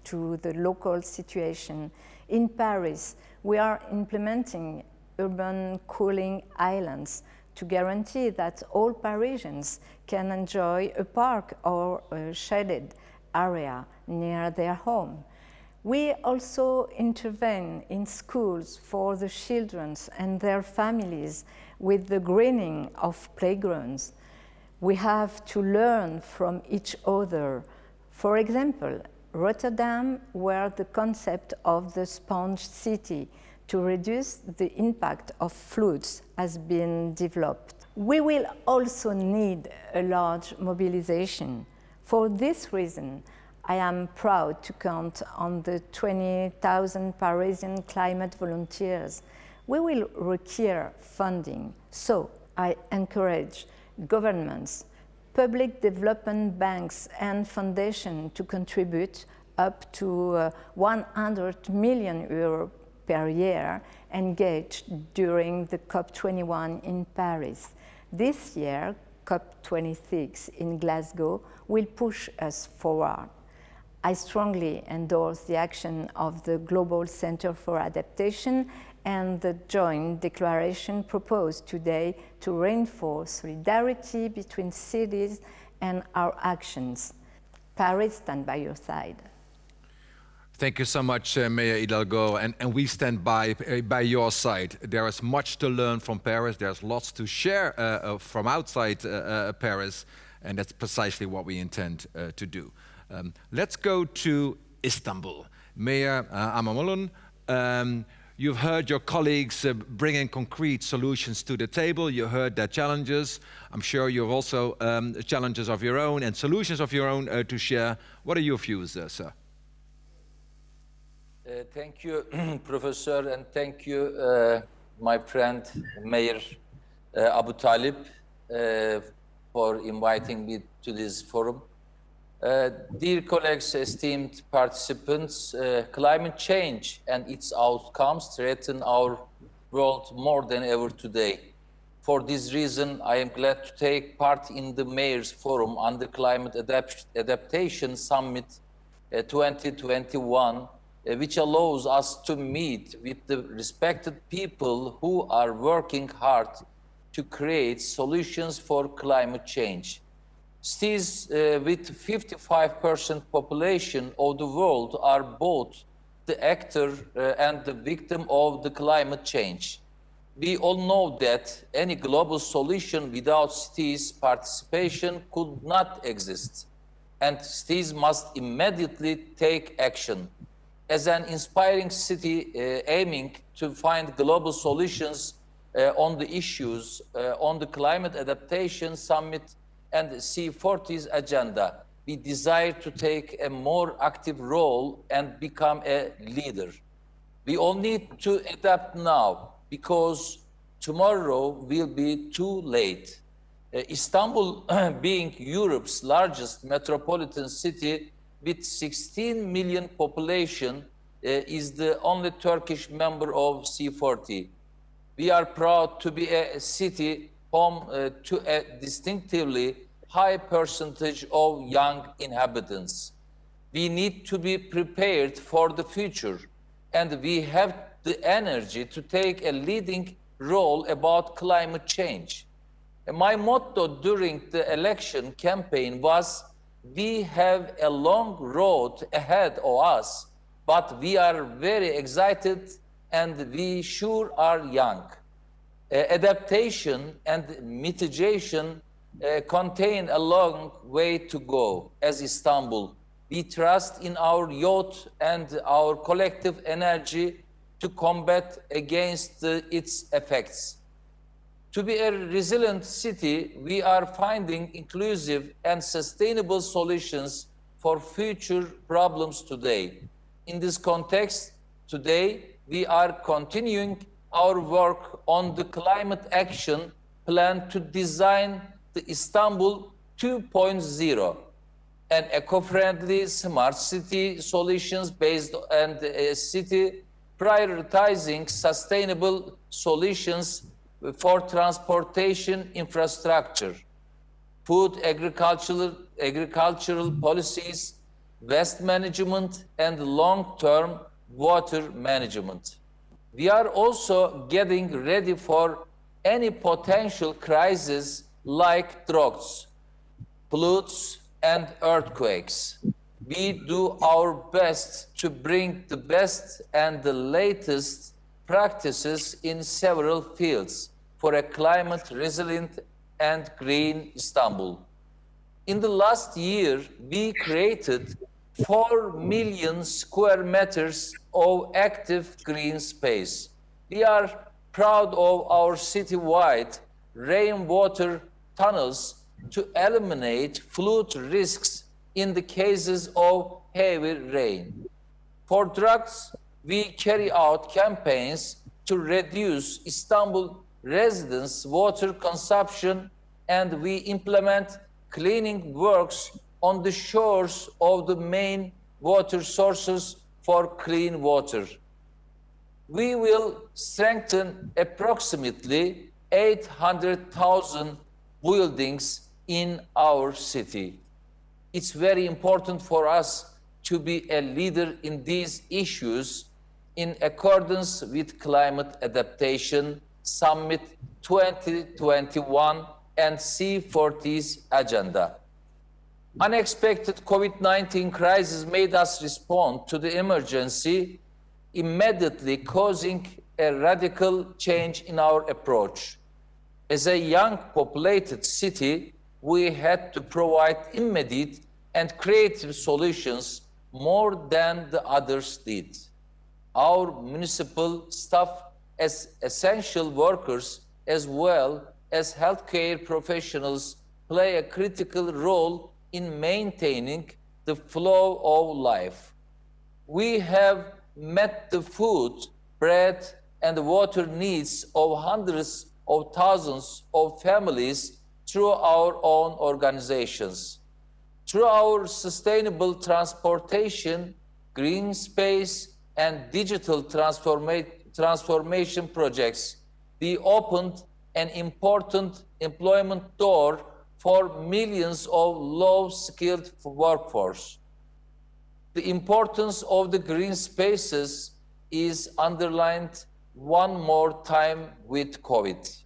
[SPEAKER 10] to the local situation. In Paris, we are implementing urban cooling islands to guarantee that all Parisians can enjoy a park or a shaded area near their home. We also intervene in schools for the children and their families with the greening of playgrounds. We have to learn from each other. For example, Rotterdam, where the concept of the sponge city to reduce the impact of floods has been developed. We will also need a large mobilization. For this reason, I am proud to count on the 20,000 Parisian climate volunteers. We will require funding, so I encourage governments, public development banks and foundations to contribute up to 100 million euros per year engaged during the COP21 in Paris. This year, COP26 in Glasgow will push us forward. I strongly endorse the action of the Global Center for Adaptation and the joint declaration proposed today to reinforce solidarity between cities and our actions. Paris stands by your side.
[SPEAKER 1] Thank you so much, Mayor Hidalgo, and we stand by your side. There is much to learn from Paris. There's lots to share from outside Paris, and that's precisely what we intend to do. Let's go to Istanbul. Mayor Amamulun, you've heard your colleagues bringing concrete solutions to the table. You heard their challenges. I'm sure you have also challenges of your own and solutions of your own to share. What are your views, sir?
[SPEAKER 11] Thank you, Professor, and thank you, my friend, Mayor Abu Talib, for inviting me to this forum. Dear colleagues, esteemed participants, climate change and its outcomes threaten our world more than ever today. For this reason, I am glad to take part in the Mayors Forum under Climate Adaptation Summit 2021, which allows us to meet with the respected people who are working hard to create solutions for climate change. Cities with 55% population of the world are both the actor and the victim of the climate change. We all know that any global solution without cities' participation could not exist, and cities must immediately take action. As an inspiring city aiming to find global solutions on the issues on the Climate Adaptation Summit and C40's agenda, we desire to take a more active role and become a leader. We all need to adapt now because tomorrow will be too late. Istanbul, being Europe's largest metropolitan city with 16 million population, is the only Turkish member of C40. We are proud to be a city home to a distinctively high percentage of young inhabitants. We need to be prepared for the future, and we have the energy to take a leading role about climate change. My motto during the election campaign was, we have a long road ahead of us, but we are very excited and we sure are young. Adaptation and mitigation contain a long way to go. As Istanbul, we trust in our youth and our collective energy to combat against its effects. To be a resilient city, we are finding inclusive and sustainable solutions for future problems today. In this context, today, we are continuing our work on the climate action plan to design the Istanbul 2.0, an eco-friendly smart city solutions based on a city prioritizing sustainable solutions for transportation infrastructure, food agricultural policies, waste management, and long-term water management. We are also getting ready for any potential crisis like droughts, floods, and earthquakes. We do our best to bring the best and the latest practices in several fields for a climate resilient and green Istanbul. In the last year, we created 4 million square meters of active green space. We are proud of our citywide rainwater tunnels to eliminate flood risks in the cases of heavy rain. For drugs, we carry out campaigns to reduce Istanbul residents' water consumption, and we implement cleaning works on the shores of the main water sources for clean water. We will strengthen approximately 800,000 buildings in our city. It's very important for us to be a leader in these issues in accordance with Climate Adaptation Summit 2021 and C40's agenda. Unexpected COVID-19 crisis made us respond to the emergency, immediately causing a radical change in our approach. As a young populated city, we had to provide immediate and creative solutions more than the others did. Our municipal staff as essential workers as well as healthcare professionals play a critical role in maintaining the flow of life. We have met the food, bread, and water needs of hundreds of thousands of families through our own organizations. Through our sustainable transportation, green space, and digital transformation projects, we opened an important employment door for millions of low-skilled workforce. The importance of the green spaces is underlined one more time with COVID.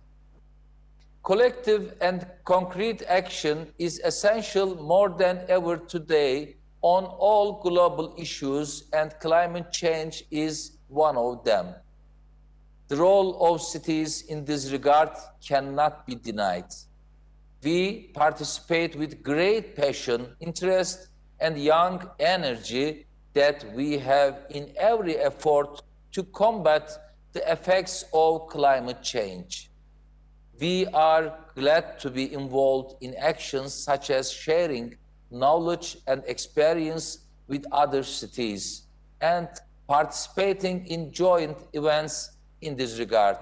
[SPEAKER 11] Collective and concrete action is essential more than ever today on all global issues, and climate change is one of them. The role of cities in this regard cannot be denied. We participate with great passion, interest, and young energy that we have in every effort to combat the effects of climate change. We are glad to be involved in actions such as sharing knowledge and experience with other cities and participating in joint events in this regard.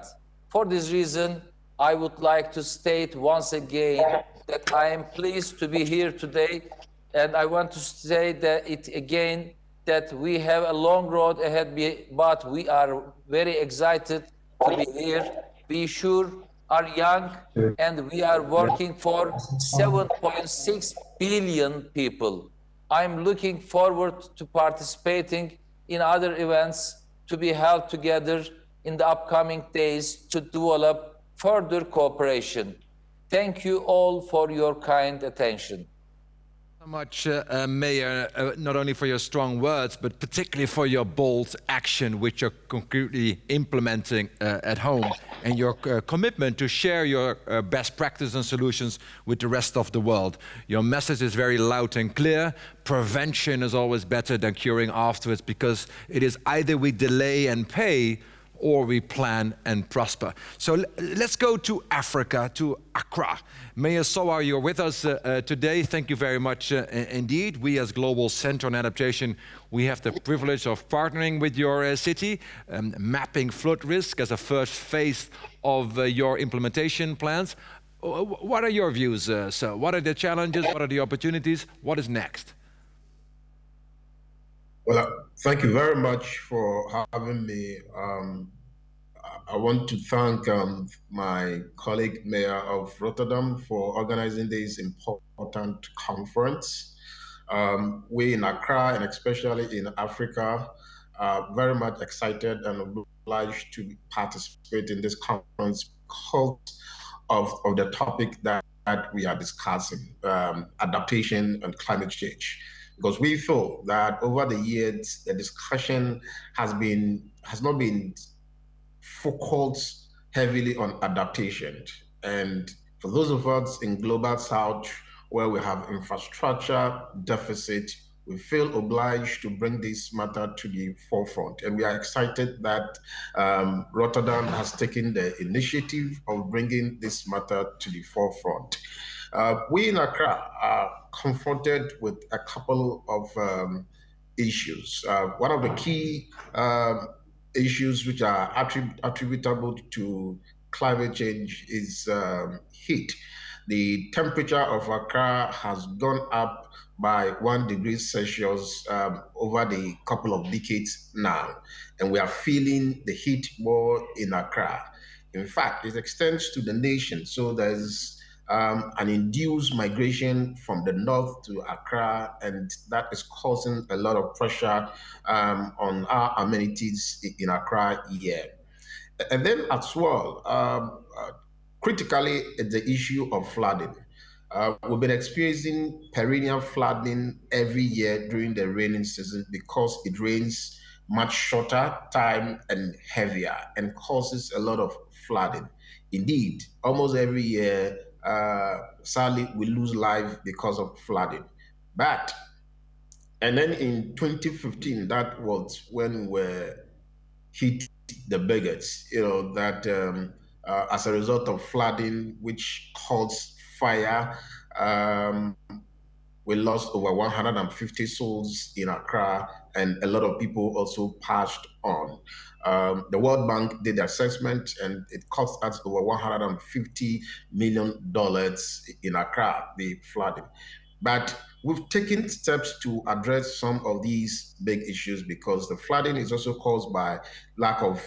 [SPEAKER 11] For this reason, I would like to state once again that I am pleased to be here today, and I want to say that it again that we have a long road ahead, but we are very excited to be here. We sure are young, and we are working for 7.6 billion people. I'm looking forward to participating in other events to be held together in the upcoming days to develop further cooperation. Thank you all for your kind attention.
[SPEAKER 1] So much, Mayor, not only for your strong words, but particularly for your bold action, which you're concretely implementing at home, and your commitment to share your best practice and solutions with the rest of the world. Your message is very loud and clear. Prevention is always better than curing afterwards, because it is either we delay and pay, or we plan and prosper. So let's go to Africa, to Accra. Mayor Sowa, you're with us today. Thank you very much indeed. We as Global Center on Adaptation, we have the privilege of partnering with your city, mapping flood risk as a first phase of your implementation plans. What are your views, sir? What are the challenges? What are the opportunities? What is next?
[SPEAKER 12] Well, thank you very much for having me. I want to thank my colleague, Mayor of Rotterdam, for organizing this important conference. We in Accra, and especially in Africa, are very much excited and obliged to participate in this conference because of the topic that we are discussing, adaptation and climate change. Because we feel that over the years, the discussion has not been focused heavily on adaptation. And for those of us in Global South, where we have infrastructure deficit, we feel obliged to bring this matter to the forefront. And we are excited that Rotterdam has taken the initiative of bringing this matter to the forefront. We in Accra are confronted with a couple of issues. One of the key issues which are attributable to climate change is heat. The temperature of Accra has gone up by 1 degree Celsius over the couple of decades now, and we are feeling the heat more in Accra. In fact, it extends to the nation, so there's an induced migration from the north to Accra, and that is causing a lot of pressure on our amenities in Accra here. And then as well, critically, it's the issue of flooding. We've been experiencing perennial flooding every year during the raining season because it rains much shorter time and heavier and causes a lot of flooding. Indeed, almost every year, sadly, we lose life because of flooding. And then in 2015, that was when we hit the biggest, that as a result of flooding, which caused fire, we lost over 150 souls in Accra, and a lot of people also passed on. The World Bank did the assessment, and it cost us over $150 million in Accra, the flooding. But we've taken steps to address some of these big issues, because the flooding is also caused by lack of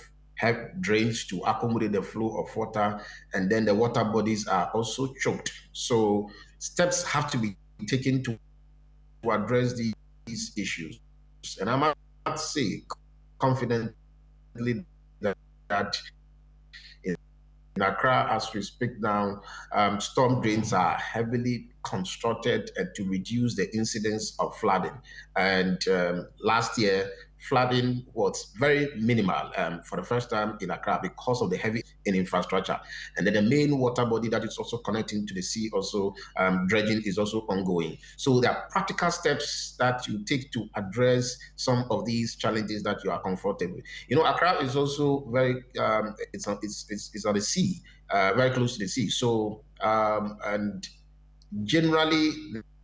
[SPEAKER 12] drains to accommodate the flow of water, and then the water bodies are also choked. So steps have to be taken to address these issues. And I might say confidently that in In Accra, as we speak now, storm drains are heavily constructed to reduce the incidence of flooding. And last year, flooding was very minimal for the first time in Accra because of the heavy in infrastructure. And then the main water body that is also connecting to the sea, also dredging is also ongoing. So there are practical steps that you take to address some of these challenges that you are confronted with. You know, Accra is also very, it's on the sea, very close to the sea. So, and generally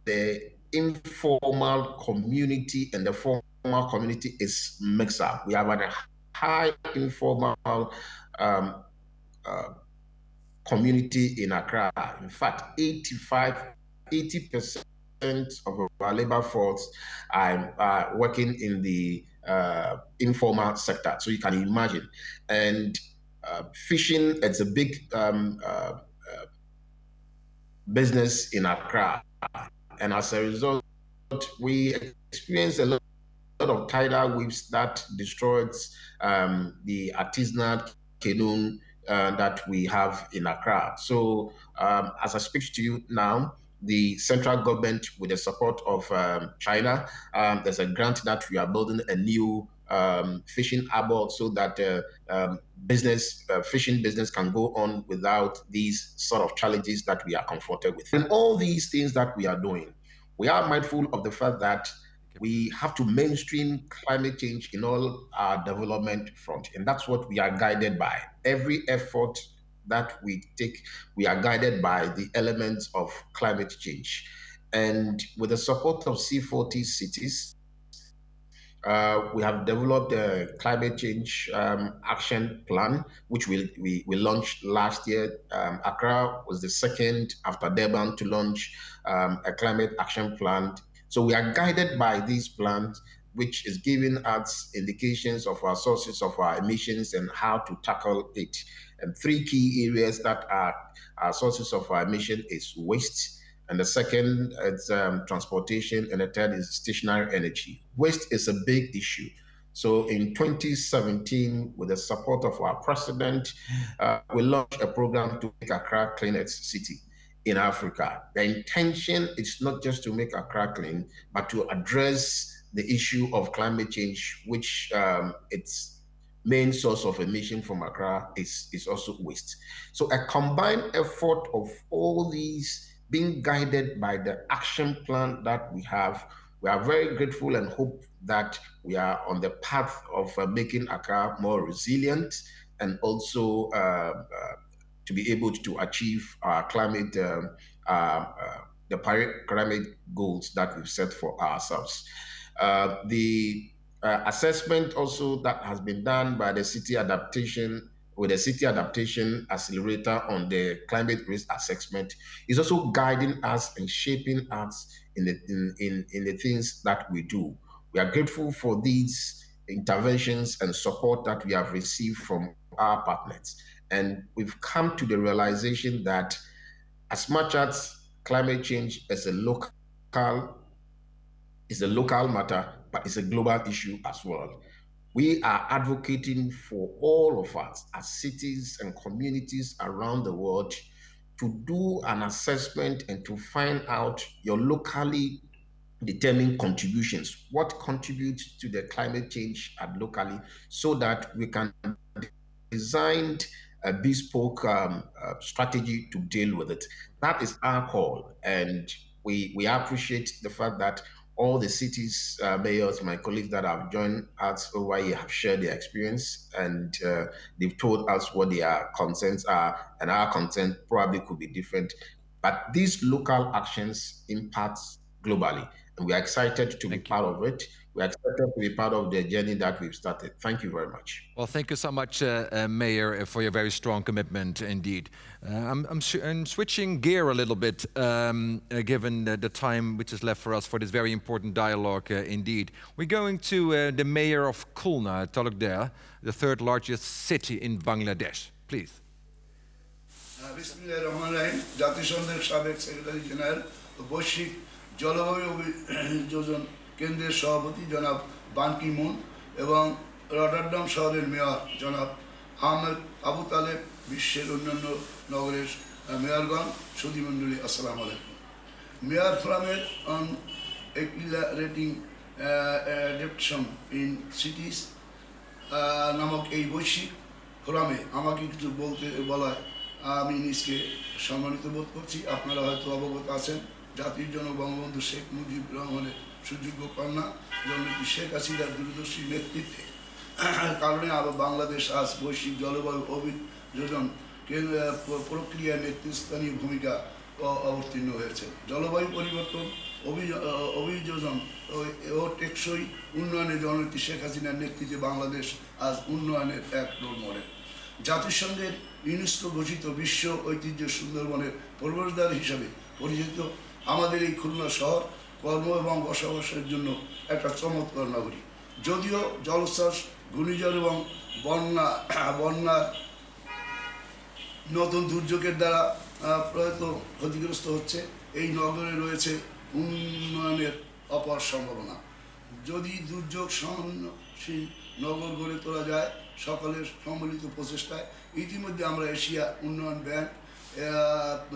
[SPEAKER 12] the informal community and the formal community is mixed up. We have a high informal community in Accra. In fact, 80% of our labor force are working in the informal sector. So you can imagine. And fishing, it's a big business in Accra. And as a result, we experience a lot of tidal waves that destroys the artisanal canoe that we have in Accra. So as I speak to you now, the central government, with the support of China, there's a grant that we are building a new fishing harbor so that fishing business can go on without these sort of challenges that we are confronted with. And all these things that we are doing, we are mindful of the fact that we have to mainstream climate change in all our development front. And that's what we are guided by. Every effort that we take, we are guided by the elements of climate change. And with the support of C40 cities, we have developed a climate change action plan, which we launched last year. Accra was the second after Durban to launch a climate action plan. So we are guided by these plans, which is giving us indications of our sources of our emissions and how to tackle it. And three key areas that are our sources of our emission is waste, and the second is transportation, and the third is stationary energy. Waste is a big issue. So in 2017, with the support of our president, we launched a program to make Accra cleanest city in Africa. The intention is not just to make Accra clean, but to address the issue of climate change, which its main source of emission from Accra is also waste. So a combined effort of all these being guided by the action plan that we have, we are very grateful and hope that we are on the path of making Accra more resilient and also to be able to achieve our climate, the Paris climate goals that we've set for ourselves. The assessment also that has been done by the City Adaptation, with the City Adaptation Accelerator on the climate risk assessment, is also guiding us and shaping us in the things that we do. We are grateful for these interventions and support that we have received from our partners. And we've come to the realization that as much as climate change is a local matter, but it's a global issue as well. We are advocating for all of us as cities and communities around the world to do an assessment and to find out your locally determined contributions, what contributes to the climate change locally, so that we can design a bespoke strategy to deal with it. That is our call, and we appreciate the fact that all the cities, mayors, my colleagues that have joined us over here have shared their experience, and they've told us what their concerns are, and our concerns probably could be different. But these local actions impact globally, and we are excited to be part of it. We are excited to be part of the journey that we've started. Thank you very much.
[SPEAKER 1] Well, thank you so much, Mayor, for your very strong commitment indeed. I'm switching gear a little bit, given the time which is left for us for this very important dialogue indeed. We're going to the Mayor of Khulna, Talukder, the third largest city in Bangladesh. Please.
[SPEAKER 13] বিসমিল্লাহির জাতিসংঘের সাবেক secretary general ও বৈশ্বিক জলবায়ু অভিযোজন কেন্দ্রের সভাপতি জনাব বান Ki Moon এবং রটারডাম শহরের মেয়র জনাব আহমেদ আবু তালেব, বিশ্বের অন্যান্য নগরের মেয়রগণ, সুধীমণ্ডলী, আসসালামু আলাইকুম। মেয়র ফোরামের অন এক্সিলারেটিং অ্যাডাপটেশন ইন সিটিজ নামক এই বৈশ্বিক ফোরামে আমাকে কিছু বলায় আমি নিজকে সম্মানিত বোধ করছি। আপনারা হয়তো অবগত আছেন, জাতির জনক বঙ্গবন্ধু শেখ মুজিবুর রহমানের সুযোগ্য কন্যা জননেত্রী শেখ হাসিনার দূরদর্শী নেতৃত্বে কারণে বাংলাদেশ আজ বৈশ্বিক জলবায়ু অভিযোজন প্রক্রিয়ায় নেতৃস্থানীয় ভূমিকা অবতীর্ণ হয়েছে। জলবায়ু পরিবর্তন, অভিযোজন ও টেকসই উন্নয়নে জননেত্রী শেখ হাসিনার নেতৃত্বে বাংলাদেশ আজ উন্নয়নের এক রোল মডেল। জাতিসংঘের ইউনেস্কো ঘোষিত বিশ্ব ঐতিহ্য সুন্দরবনের প্রবেশদ্বার হিসাবে পরিচিত আমাদের এই খুলনা শহর কর্ম এবং বসবাসের জন্য একটা চমৎকার নগরী। যদিও জলোচ্ছ্বাস, ঘূর্ণিঝড় এবং বন্যার নতুন দুর্যোগের দ্বারা প্রয়ত ক্ষতিগ্রস্ত হচ্ছে, এই নগরে রয়েছে উন্নয়নের অপার সম্ভাবনা। যদি দুর্যোগ সহনশীল নগর গড়ে তোলা যায় সকলের সম্মিলিত প্রচেষ্টায়, ইতিমধ্যে আমরা এশিয়া উন্নয়ন ব্যাংক,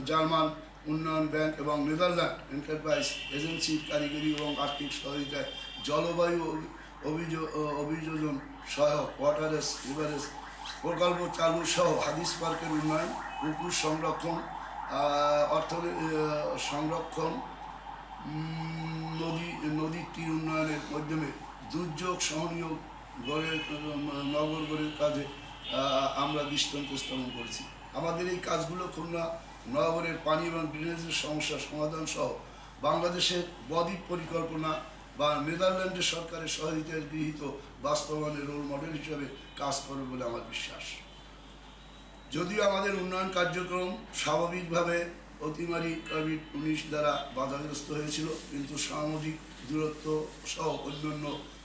[SPEAKER 13] জার্মান উন্নয়ন ব্যাংক এবং নেদারল্যান্ড এন্টারপ্রাইজ এজেন্সির কারিগরি এবং আর্থিক সহযোগিতায় জলবায়ু অভিযোজন সহায়ক ওয়াটারেস রিভারেজ প্রকল্প চালু সহ হাদিস পার্কের উন্নয়ন, পুকুর সংরক্ষণ, সংরক্ষণ, নদীর তীর উন্নয়নের মাধ্যমে দুর্যোগ সহনীয় নগর গড়ের কাজে আমরা দৃষ্টান্ত স্থাপন করেছি। আমাদের এই কাজগুলো খুলনা নগরের পানি এবং ড্রেনেজের সমস্যার সমাধান সহ বাংলাদেশের বদ্বীপ পরিকল্পনা বা নেদারল্যান্ডের সরকারের সহযোগিতায় গৃহীত বাস্তবায়নের রোল মডেল হিসেবে কাজ করবে বলে আমার বিশ্বাস। যদিও আমাদের উন্নয়ন কার্যক্রম স্বাভাবিকভাবে অতিমারি কোভিড-19 দ্বারা বাধাগ্রস্ত হয়েছিল, কিন্তু সামাজিক দূরত্ব সহ অন্যান্য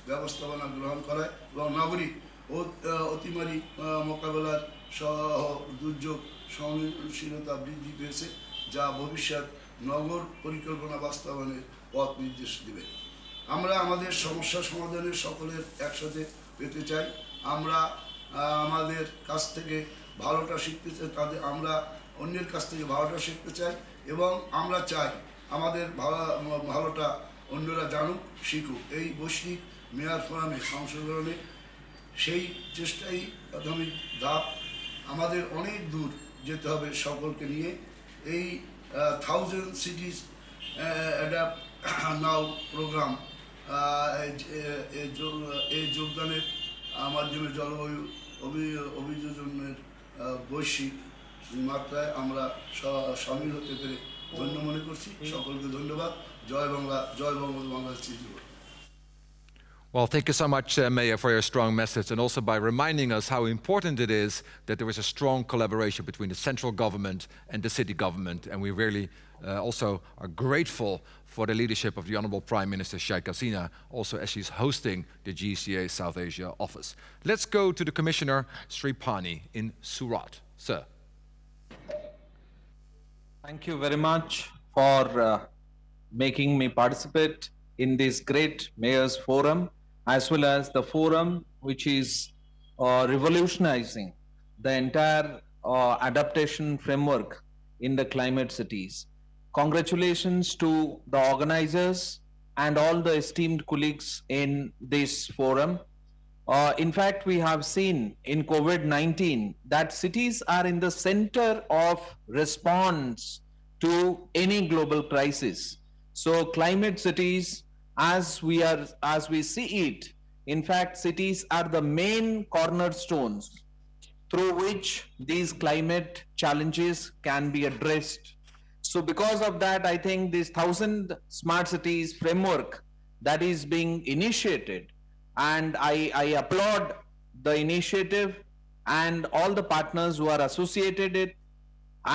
[SPEAKER 13] ব্যবস্থাপনা গ্রহণ করায় এবং নাগরিক ও অতিমারি মোকাবেলার সহ দুর্যোগ সহনশীলতা বৃদ্ধি পেয়েছে, যা ভবিষ্যৎ নগর পরিকল্পনা বাস্তবায়নের পথ নির্দেশ দেবে। আমরা আমাদের সমস্যা সমাধানে সকলের একসাথে পেতে চাই। আমরা আমাদের কাছ থেকে ভালোটা শিখতে চাই, আমরা অন্যের কাছ থেকে ভালোটা শিখতে চাই এবং আমরা চাই আমাদের ভালোটা অন্যরা জানুক, শিখুক। এই বৈশ্বিক মেয়র ফোরামে অংশগ্রহণে সেই চেষ্টাই প্রাথমিক ধাপ। আমাদের অনেক দূর যেতে হবে সকলকে নিয়ে। এই 1000 Cities Adapt Now প্রোগ্রাম এই যোগদানের মাধ্যমে জলবায়ু অভিযোজনের বৈশ্বিক মাত্রায় আমরা সামিল হতে পেরে ধন্য মনে করছি। সকলকে ধন্যবাদ। জয় বাংলা, জয় Bangabandhu, Bangladesh চিরজীবন।
[SPEAKER 1] Well, thank you so much, Mayor, for your strong message, and also by reminding us how important it is that there is a strong collaboration between the central government and the city government. And we really also are grateful for the leadership of the Honorable Prime Minister Sheikh Hasina, also as she's hosting the GCA South Asia office. Let's go to the Commissioner Sri Pani in Surat. Sir.
[SPEAKER 14] Thank you very much for making me participate in this great Mayor's Forum, as well as the forum which is revolutionizing the entire adaptation framework in the climate cities. Congratulations to the organizers and all the esteemed colleagues in this forum. In fact, we have seen in COVID-19 that cities are in the center of response to any global crisis. So climate cities, as we see it, in fact, cities are the main cornerstones through which these climate challenges can be addressed. So because of that, I think this 1000 Smart Cities framework that is being initiated, and I applaud the initiative and all the partners who are associated it,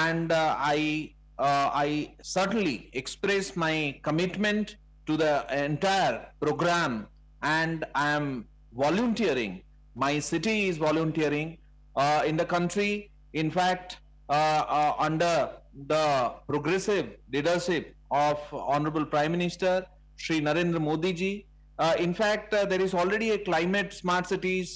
[SPEAKER 14] and I certainly express my commitment to the entire program, and I am volunteering. My city is volunteering in the country. In fact, under the progressive leadership of Honorable Prime Minister Shri Narendra Modi ji, in fact, there is already a climate smart cities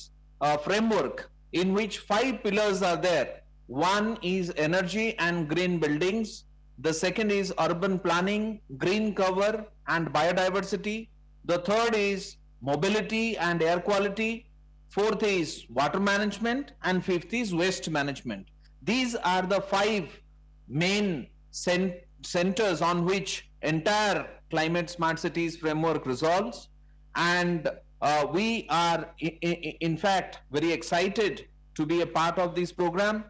[SPEAKER 14] framework in which 5 pillars are there. One is energy and green buildings. The second is urban planning, green cover and biodiversity. The third is mobility and air quality. Fourth is water management, and fifth is waste management. These are the 5 main centers on which entire climate smart cities framework resolves. And we are in fact very excited to be a part of this program.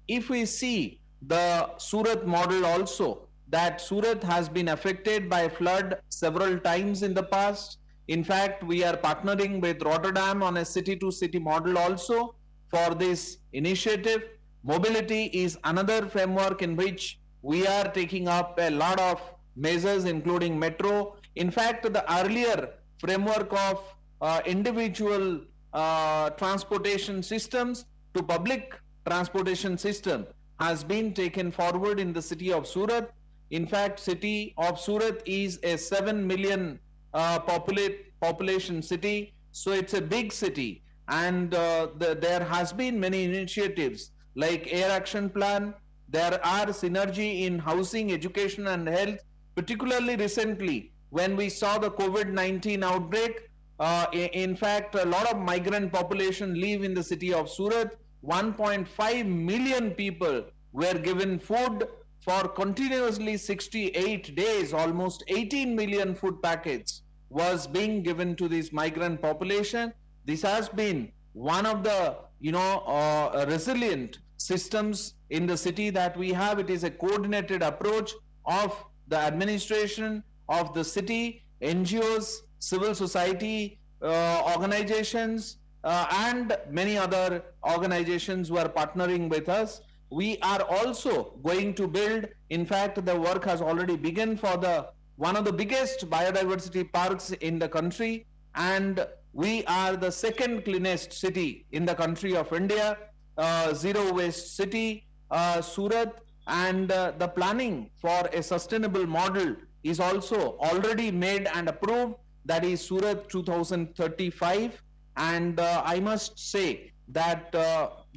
[SPEAKER 14] If we see the Surat model also, that Surat has been affected by flood several times in the past. In fact, we are partnering with Rotterdam on a city-to-city model also for this initiative. Mobility is another framework in which we are taking up a lot of measures, including metro. In fact, the earlier framework of individual transportation systems to public transportation system has been taken forward in the city of Surat. In fact, city of Surat is a 7 million population city, so it's a big city, and there has been many initiatives like Air Action Plan. There are synergy in housing, education and health, particularly recently when we saw the COVID-19 outbreak. In fact, a lot of migrant population live in the city of Surat. 1.5 million people were given food for continuously 68 days. Almost 18 million food packets was being given to this migrant population. This has been one of the resilient systems in the city that we have. It is a coordinated approach of the administration of the city, NGOs, civil society organizations, and many other organizations who are partnering with us. We are also going to build, in fact, the work has already begun for one of the biggest biodiversity parks in the country, and we are the second cleanest city in the country of India, zero waste city, Surat, and the planning for a sustainable model is also already made and approved. That is Surat 2035. And I must say that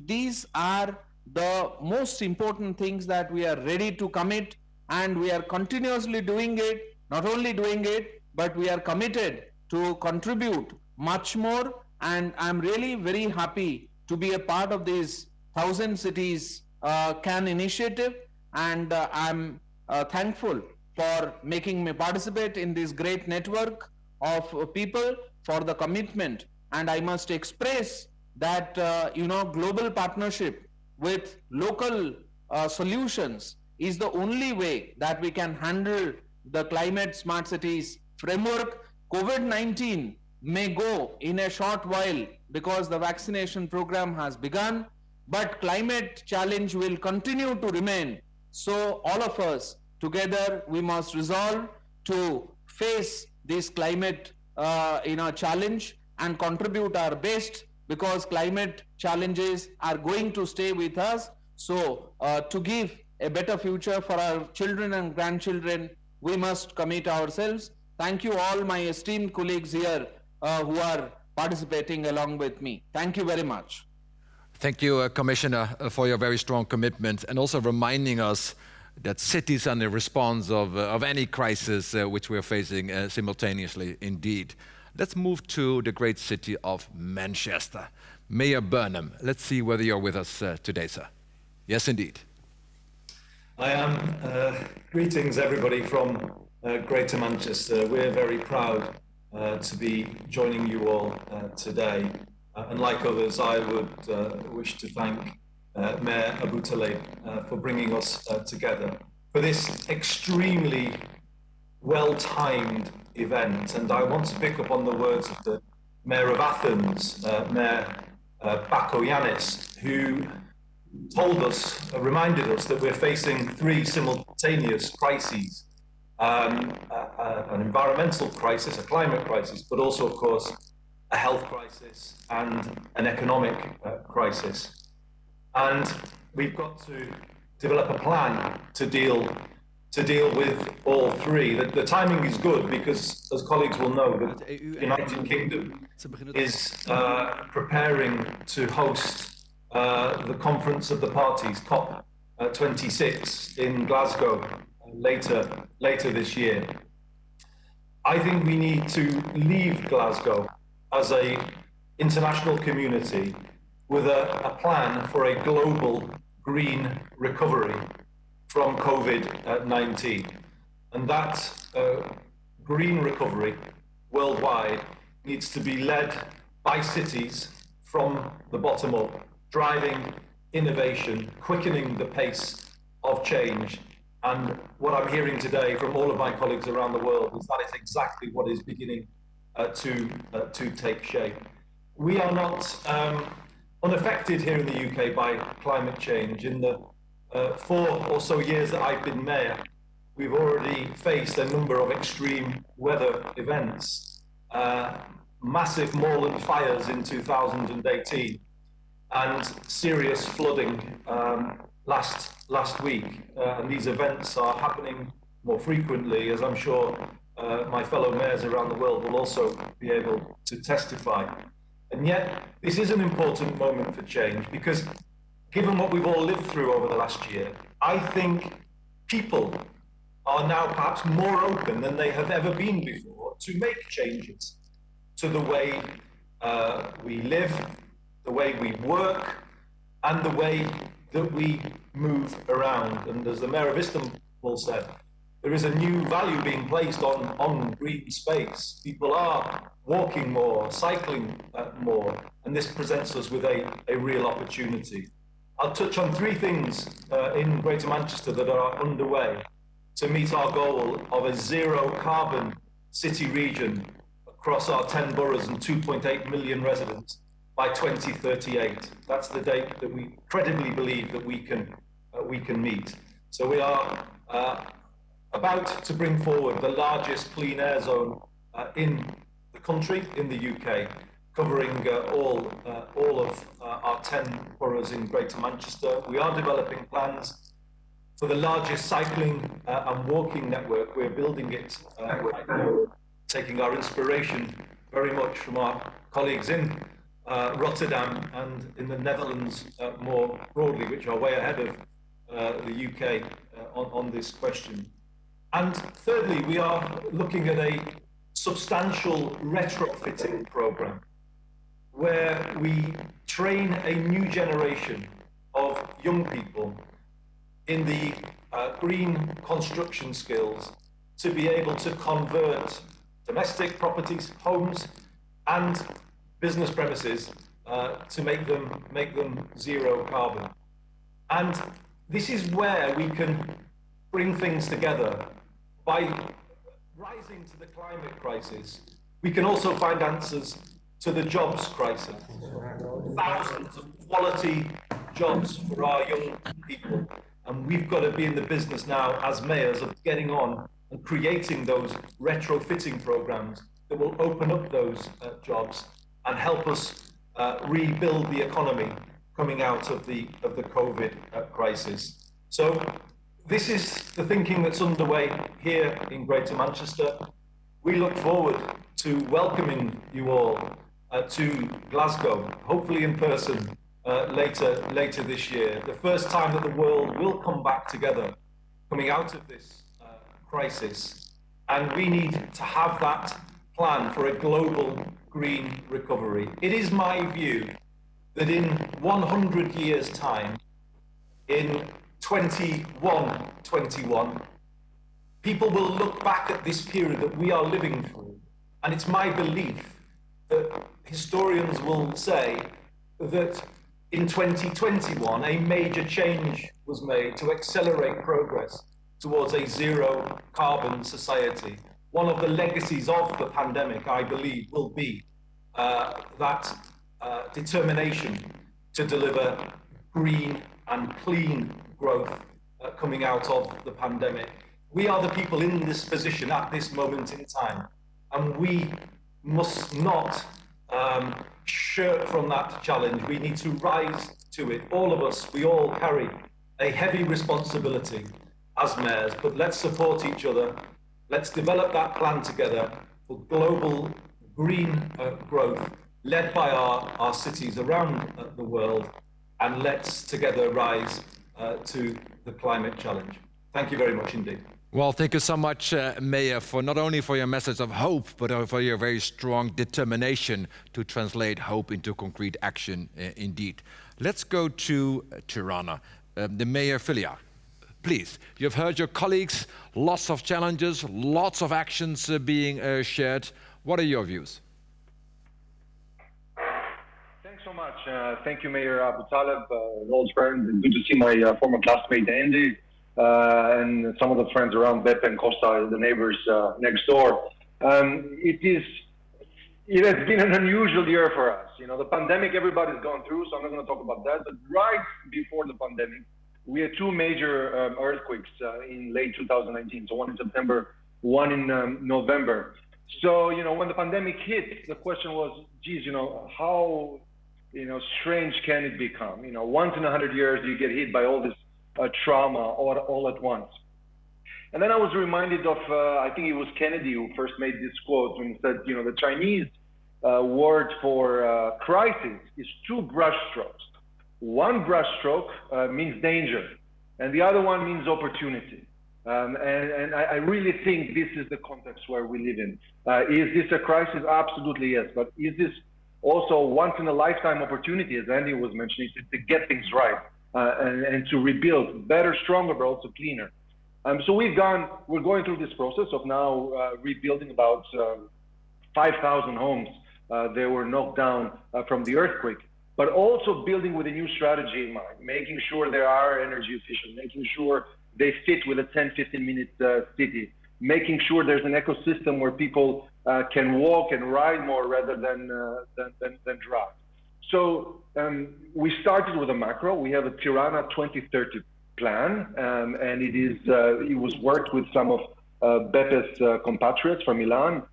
[SPEAKER 14] these are the most important things that we are ready to commit, and we are continuously doing it. Not only doing it, but we are committed to contribute much more. And I'm really very happy to be a part of this 1,000 Cities CAN initiative, and I'm thankful for making me participate in this great network of people for the commitment. And I must express that global partnership with local solutions is the only way that we can handle the climate smart cities framework. COVID-19 may go in a short while because the vaccination program has begun, but climate challenge will continue to remain. So all of us together, we must resolve to face this climate challenge and contribute our best, because climate challenges are going to stay with us. So to give a better future for our children and grandchildren, we must commit ourselves. Thank you all my esteemed colleagues here who are participating along with me. Thank you very much.
[SPEAKER 1] Thank you, Commissioner, for your very strong commitment, and also reminding us that cities are the response of any crisis which we are facing simultaneously indeed. Let's move to the great city of Manchester. Mayor Burnham, let's see whether you're with us today, sir. Yes, indeed.
[SPEAKER 15] I am. Greetings, everybody, from Greater Manchester. We're very proud to be joining you all today. And like others, I would wish to thank Mayor Abu Taleb for bringing us together for this extremely well-timed event. And I want to pick up on the words of the Mayor of Athens, Mayor Bakoyannis, who told us, reminded us that we're facing 3 simultaneous crises. An environmental crisis, a climate crisis, but also, of course, a health crisis and an economic crisis. And we've got to develop a plan to deal with all 3. The timing is good because, as colleagues will know, the United Kingdom is preparing to host the Conference of the Parties, COP26 in Glasgow later this year. I think we need to leave Glasgow as an international community with a plan for a global green recovery from COVID-19. And that green recovery worldwide needs to be led by cities from the bottom up, driving innovation, quickening the pace of change. And what I'm hearing today from all of my colleagues around the world is that is exactly what is beginning to take shape. We are not unaffected here in the UK by climate change. In the 4 or so years that I've been mayor, we've already faced a number of extreme weather events, massive moorland fires in 2018, and serious flooding last week. And these events are happening more frequently, as I'm sure my fellow mayors around the world will also be able to testify. And yet, this is an important moment for change, because given what we've all lived through over the last year, I think people are now perhaps more open than they have ever been before to make changes to the way we live, the way we work, and the way that we move around. And as the Mayor of Istanbul said, there is a new value being placed on green space. People are walking more, cycling more, and this presents us with a real opportunity. I'll touch on 3 things in Greater Manchester that are underway to meet our goal of a zero carbon city region across our 10 boroughs and 2.8 million residents by 2038. That's the date that we credibly believe that we can meet. So we are about to bring forward the largest clean air zone in the country, in the UK, covering all of our 10 boroughs in Greater Manchester. We are developing plans for the largest cycling and walking network. We're building it right now, taking our inspiration very much from our colleagues in Rotterdam and in the Netherlands more broadly, which are way ahead of the UK on this question. And thirdly, we are looking at a substantial retrofitting program where we train a new generation of young people in the green construction skills to be able to convert domestic properties, homes, and business premises to make them zero carbon. And this is where we can bring things together. By rising to the climate crisis, we can also find answers to the jobs crisis. Thousands of quality jobs for our young people. And we've got to be in the business now as mayors of getting on and creating those retrofitting programs that will open up those jobs and help us rebuild the economy coming out of the COVID crisis. So this is the thinking that's underway here in Greater Manchester. We look forward to welcoming you all to Glasgow, hopefully in person later this year. The first time that the world will come back together coming out of this crisis. And we need to have that plan for a global green recovery. It is my view that in 100 years' time, in 21, people will look back at this period that we are living through, and it's my belief that historians will say that in 2021 a major change was made to accelerate progress towards a zero carbon society. One of the legacies of the pandemic, I believe, will be that determination to deliver green and clean growth coming out of the pandemic. We are the people in this position at this moment in time, and we must not shirk from that challenge. We need to rise to it. All of us, we all carry a heavy responsibility as mayors, but let's support each other. Let's develop that plan together for global green growth led by our cities around the world. and let's together rise to the climate challenge. Thank you very much indeed.
[SPEAKER 1] Well, thank you so much, Mayor, for not only for your message of hope, but for your very strong determination to translate hope into concrete action indeed. Let's go to Tirana. The Mayor Filia, please. You've heard your colleagues, lots of challenges, lots of actions being shared. What are your views?
[SPEAKER 16] Thanks so much. Thank you, Mayor Abu Taleb, old friend. Good to see my former classmate, Andy, and some of the friends around Beppe and Costa, the neighbors next door. It has been an unusual year for us. You know, the pandemic everybody's gone through, so I'm not going to talk about that. But right before the pandemic, we had two major earthquakes in late 2019. So one in September, one in November. So, you know, when the pandemic hit, the question was, geez, you know, how, you know, strange can it become? You know, once in 100 years, you get hit by all this trauma all at once. And then I was reminded of, I think it was Kennedy who first made this quote when he said, you know, the Chinese word for crisis is two brush strokes. One brush stroke means danger, and the other one means opportunity. And I really think this is the context where we live in. Is this a crisis? Absolutely yes. But is this also a once in a lifetime opportunity, as Andy was mentioning, to get things right and to rebuild better, stronger, but also cleaner? So we're going through this process of now rebuilding about 5,000 homes that were knocked down from the earthquake, but also building with a new strategy in mind, making sure they are energy efficient, making sure they fit with a 10-15 minute city, making sure there's an ecosystem where people can walk and ride more rather than drive. So we started with a macro. We have a Tirana 2030 plan, and it was worked with some of Beppe's compatriots from Milan,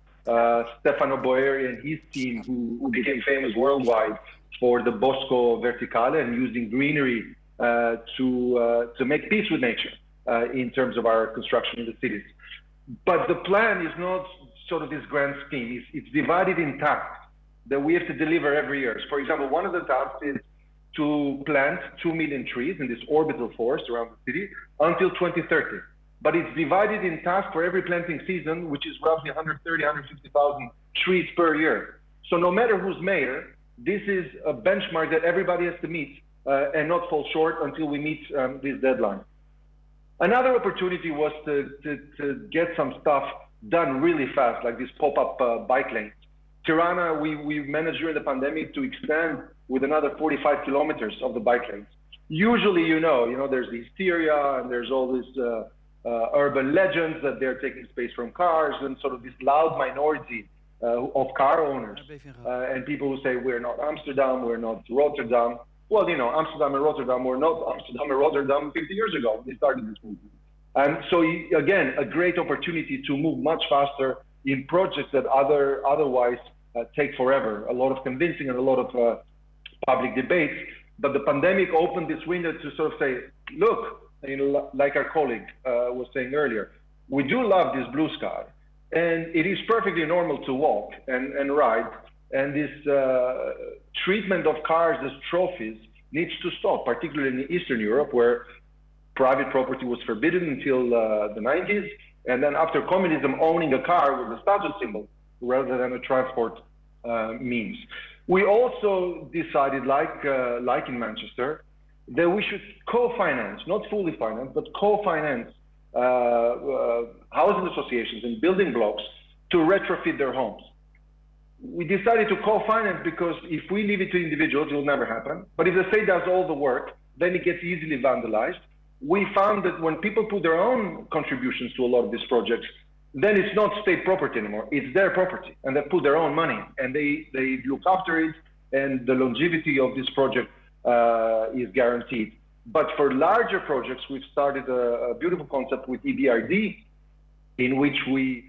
[SPEAKER 16] Stefano Boeri and his team, who became famous worldwide for the Bosco Verticale and using greenery to make peace with nature in terms of our construction in the cities. But the plan is not sort of this grand scheme. It's divided in tasks that we have to deliver every year. So for example, one of the tasks is to plant 2 million trees in this orbital forest around the city until 2030. But it's divided in tasks for every planting season, which is roughly 130, 150,000 trees per year. So no matter who's mayor, this is a benchmark that everybody has to meet and not fall short until we meet this deadline. Another opportunity was to get some stuff done really fast, like these pop-up bike lanes. Tirana, we managed during the pandemic to expand with another 45 kilometers of the bike lanes. Usually, you know, there's the hysteria and there's all these urban legends that they're taking space from cars and sort of this loud minority of car owners and people who say, we're not Amsterdam, we're not Rotterdam. Well, you know, Amsterdam and Rotterdam were not Amsterdam and Rotterdam 50 years ago when they started this movement. And so, again, a great opportunity to move much faster in projects that otherwise take forever. A lot of convincing and a lot of public debates. But the pandemic opened this window to sort of say, look, you know, like our colleague was saying earlier, we do love this blue sky. And it is perfectly normal to walk and ride. And this treatment of cars as trophies needs to stop, particularly in Eastern Europe, where private property was forbidden until the 90s. And then after communism, owning a car was a status symbol rather than a transport means. We also decided, like in Manchester, that we should co-finance, not fully finance, but co-finance housing associations and building blocks to retrofit their homes. We decided to co-finance because if we leave it to individuals, it will never happen. But if the state does all the work, then it gets easily vandalized. We found that when people put their own contributions to a lot of these projects, then it's not state property anymore. It's their property, and they put their own money, and they look after it, and the longevity of this project is guaranteed. But for larger projects, we've started a beautiful concept with EBRD, in which we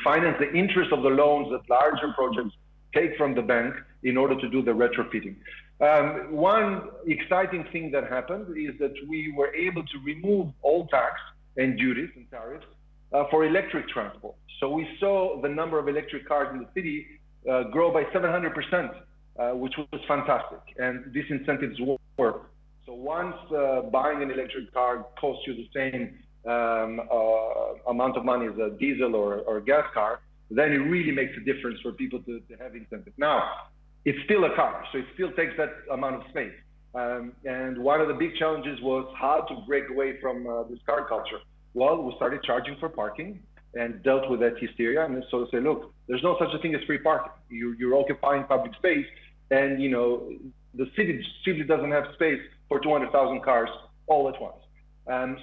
[SPEAKER 16] finance the interest of the loans that larger projects take from the bank in order to do the retrofitting. One exciting thing that happened is that we were able to remove all tax and duties and tariffs for electric transport. So we saw the number of electric cars in the city grow by 700% which was fantastic. And these incentives work. So once buying an electric car costs you the same amount of money as a diesel or gas car, then it really makes a difference for people to have incentive. Now, it's still a car, so it still takes that amount of space. And one of the big challenges was how to break away from this car culture. Well, we started charging for parking and dealt with that hysteria. And so say, look, there's no such a thing as free parking. You're occupying public space, and the city simply doesn't have space for 200,000 cars all at once.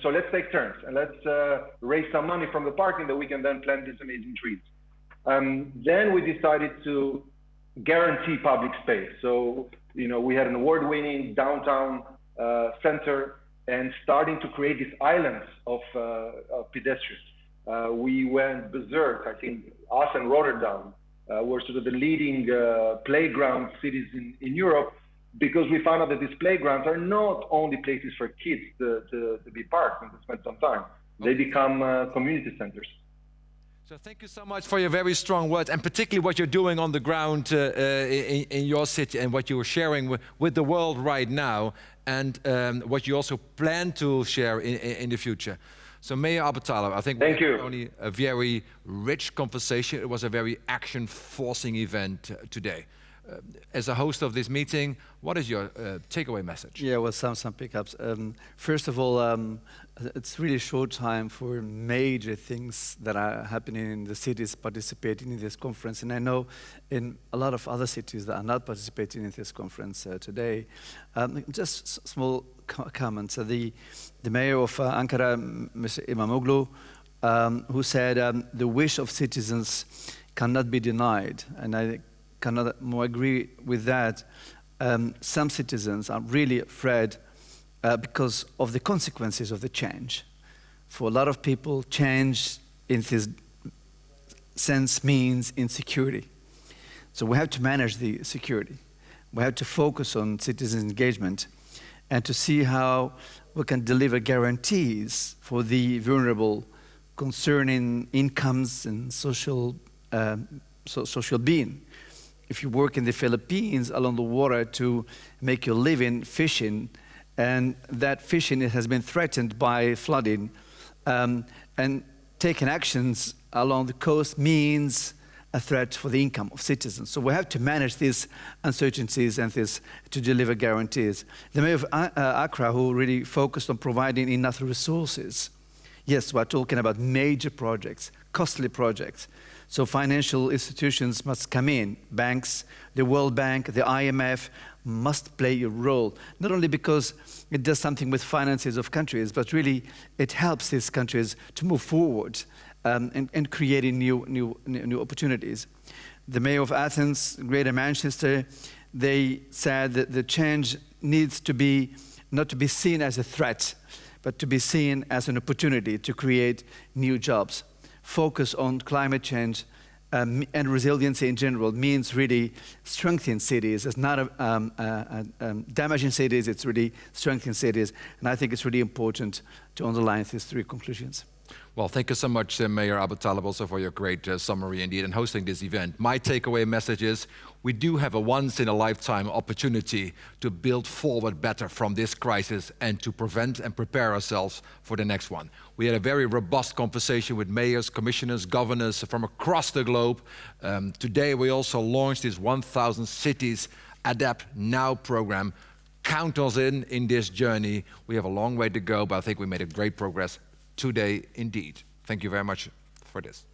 [SPEAKER 16] So let's take turns and let's raise some money from the parking that we can then plant these amazing trees. Then we decided to guarantee public space. So, we had an award-winning downtown center and starting to create these islands of pedestrians. We went berserk. I think us and Rotterdam were sort of the leading playground cities in Europe, because we found out that these playgrounds are not only places for kids to be parked and to spend some time. They become community centers.
[SPEAKER 1] So thank you so much for your very strong words, and particularly what you're doing on the ground in your city, and what you are sharing with the world right now, and what you also plan to share in the future. So Mayor Abutaleb, I think
[SPEAKER 16] Thank you.
[SPEAKER 1] Only a very rich conversation. It was a very action-forcing event today. As a host of this meeting, what is your takeaway message?
[SPEAKER 2] Yeah, well, some pickups. First of all, it's really short time for major things that are happening in the cities participating in this conference. And I know in a lot of other cities that are not participating in this conference today. Just small comments. The mayor of Ankara, Mr. Imamoglu, who said the wish of citizens cannot be denied. And I cannot more agree with that. Some citizens are really afraid because of the consequences of the change. For a lot of people, change in this sense means insecurity. So we have to manage the security. We have to focus on citizen engagement and to see how we can deliver guarantees for the vulnerable concerning incomes and social being. If you work in the Philippines along the water to make your living fishing, and that fishing has been threatened by flooding, and taking actions along the coast means a threat for the income of citizens. So we have to manage these uncertainties and to deliver guarantees. The mayor of Accra, who really focused on providing enough resources. Yes, we're talking about major projects, costly projects. So financial institutions must come in. Banks, the World Bank, the IMF must play a role, not only because it does something with finances of countries, but really it helps these countries to move forward and creating new opportunities. The mayor of Athens, Greater Manchester, they said that the change needs to be not to be seen as a threat, but to be seen as an opportunity to create new jobs. Focus on climate change and resiliency in general means really strengthening cities. It's not damaging cities, it's really strengthening cities. And I think it's really important to underline these three conclusions.
[SPEAKER 1] Well, thank you so much, Mayor Abutaleb, also for your great summary indeed and hosting this event. My takeaway message is we do have a once-in-a-lifetime opportunity to build forward better from this crisis and to prevent and prepare ourselves for the next one. We had a very robust conversation with mayors, commissioners, governors from across the globe. Today, we also launched this 1,000 Cities Adapt Now program. Count us in this journey. We have a long way to go, but I think we made a great progress today indeed. Thank you very much for this.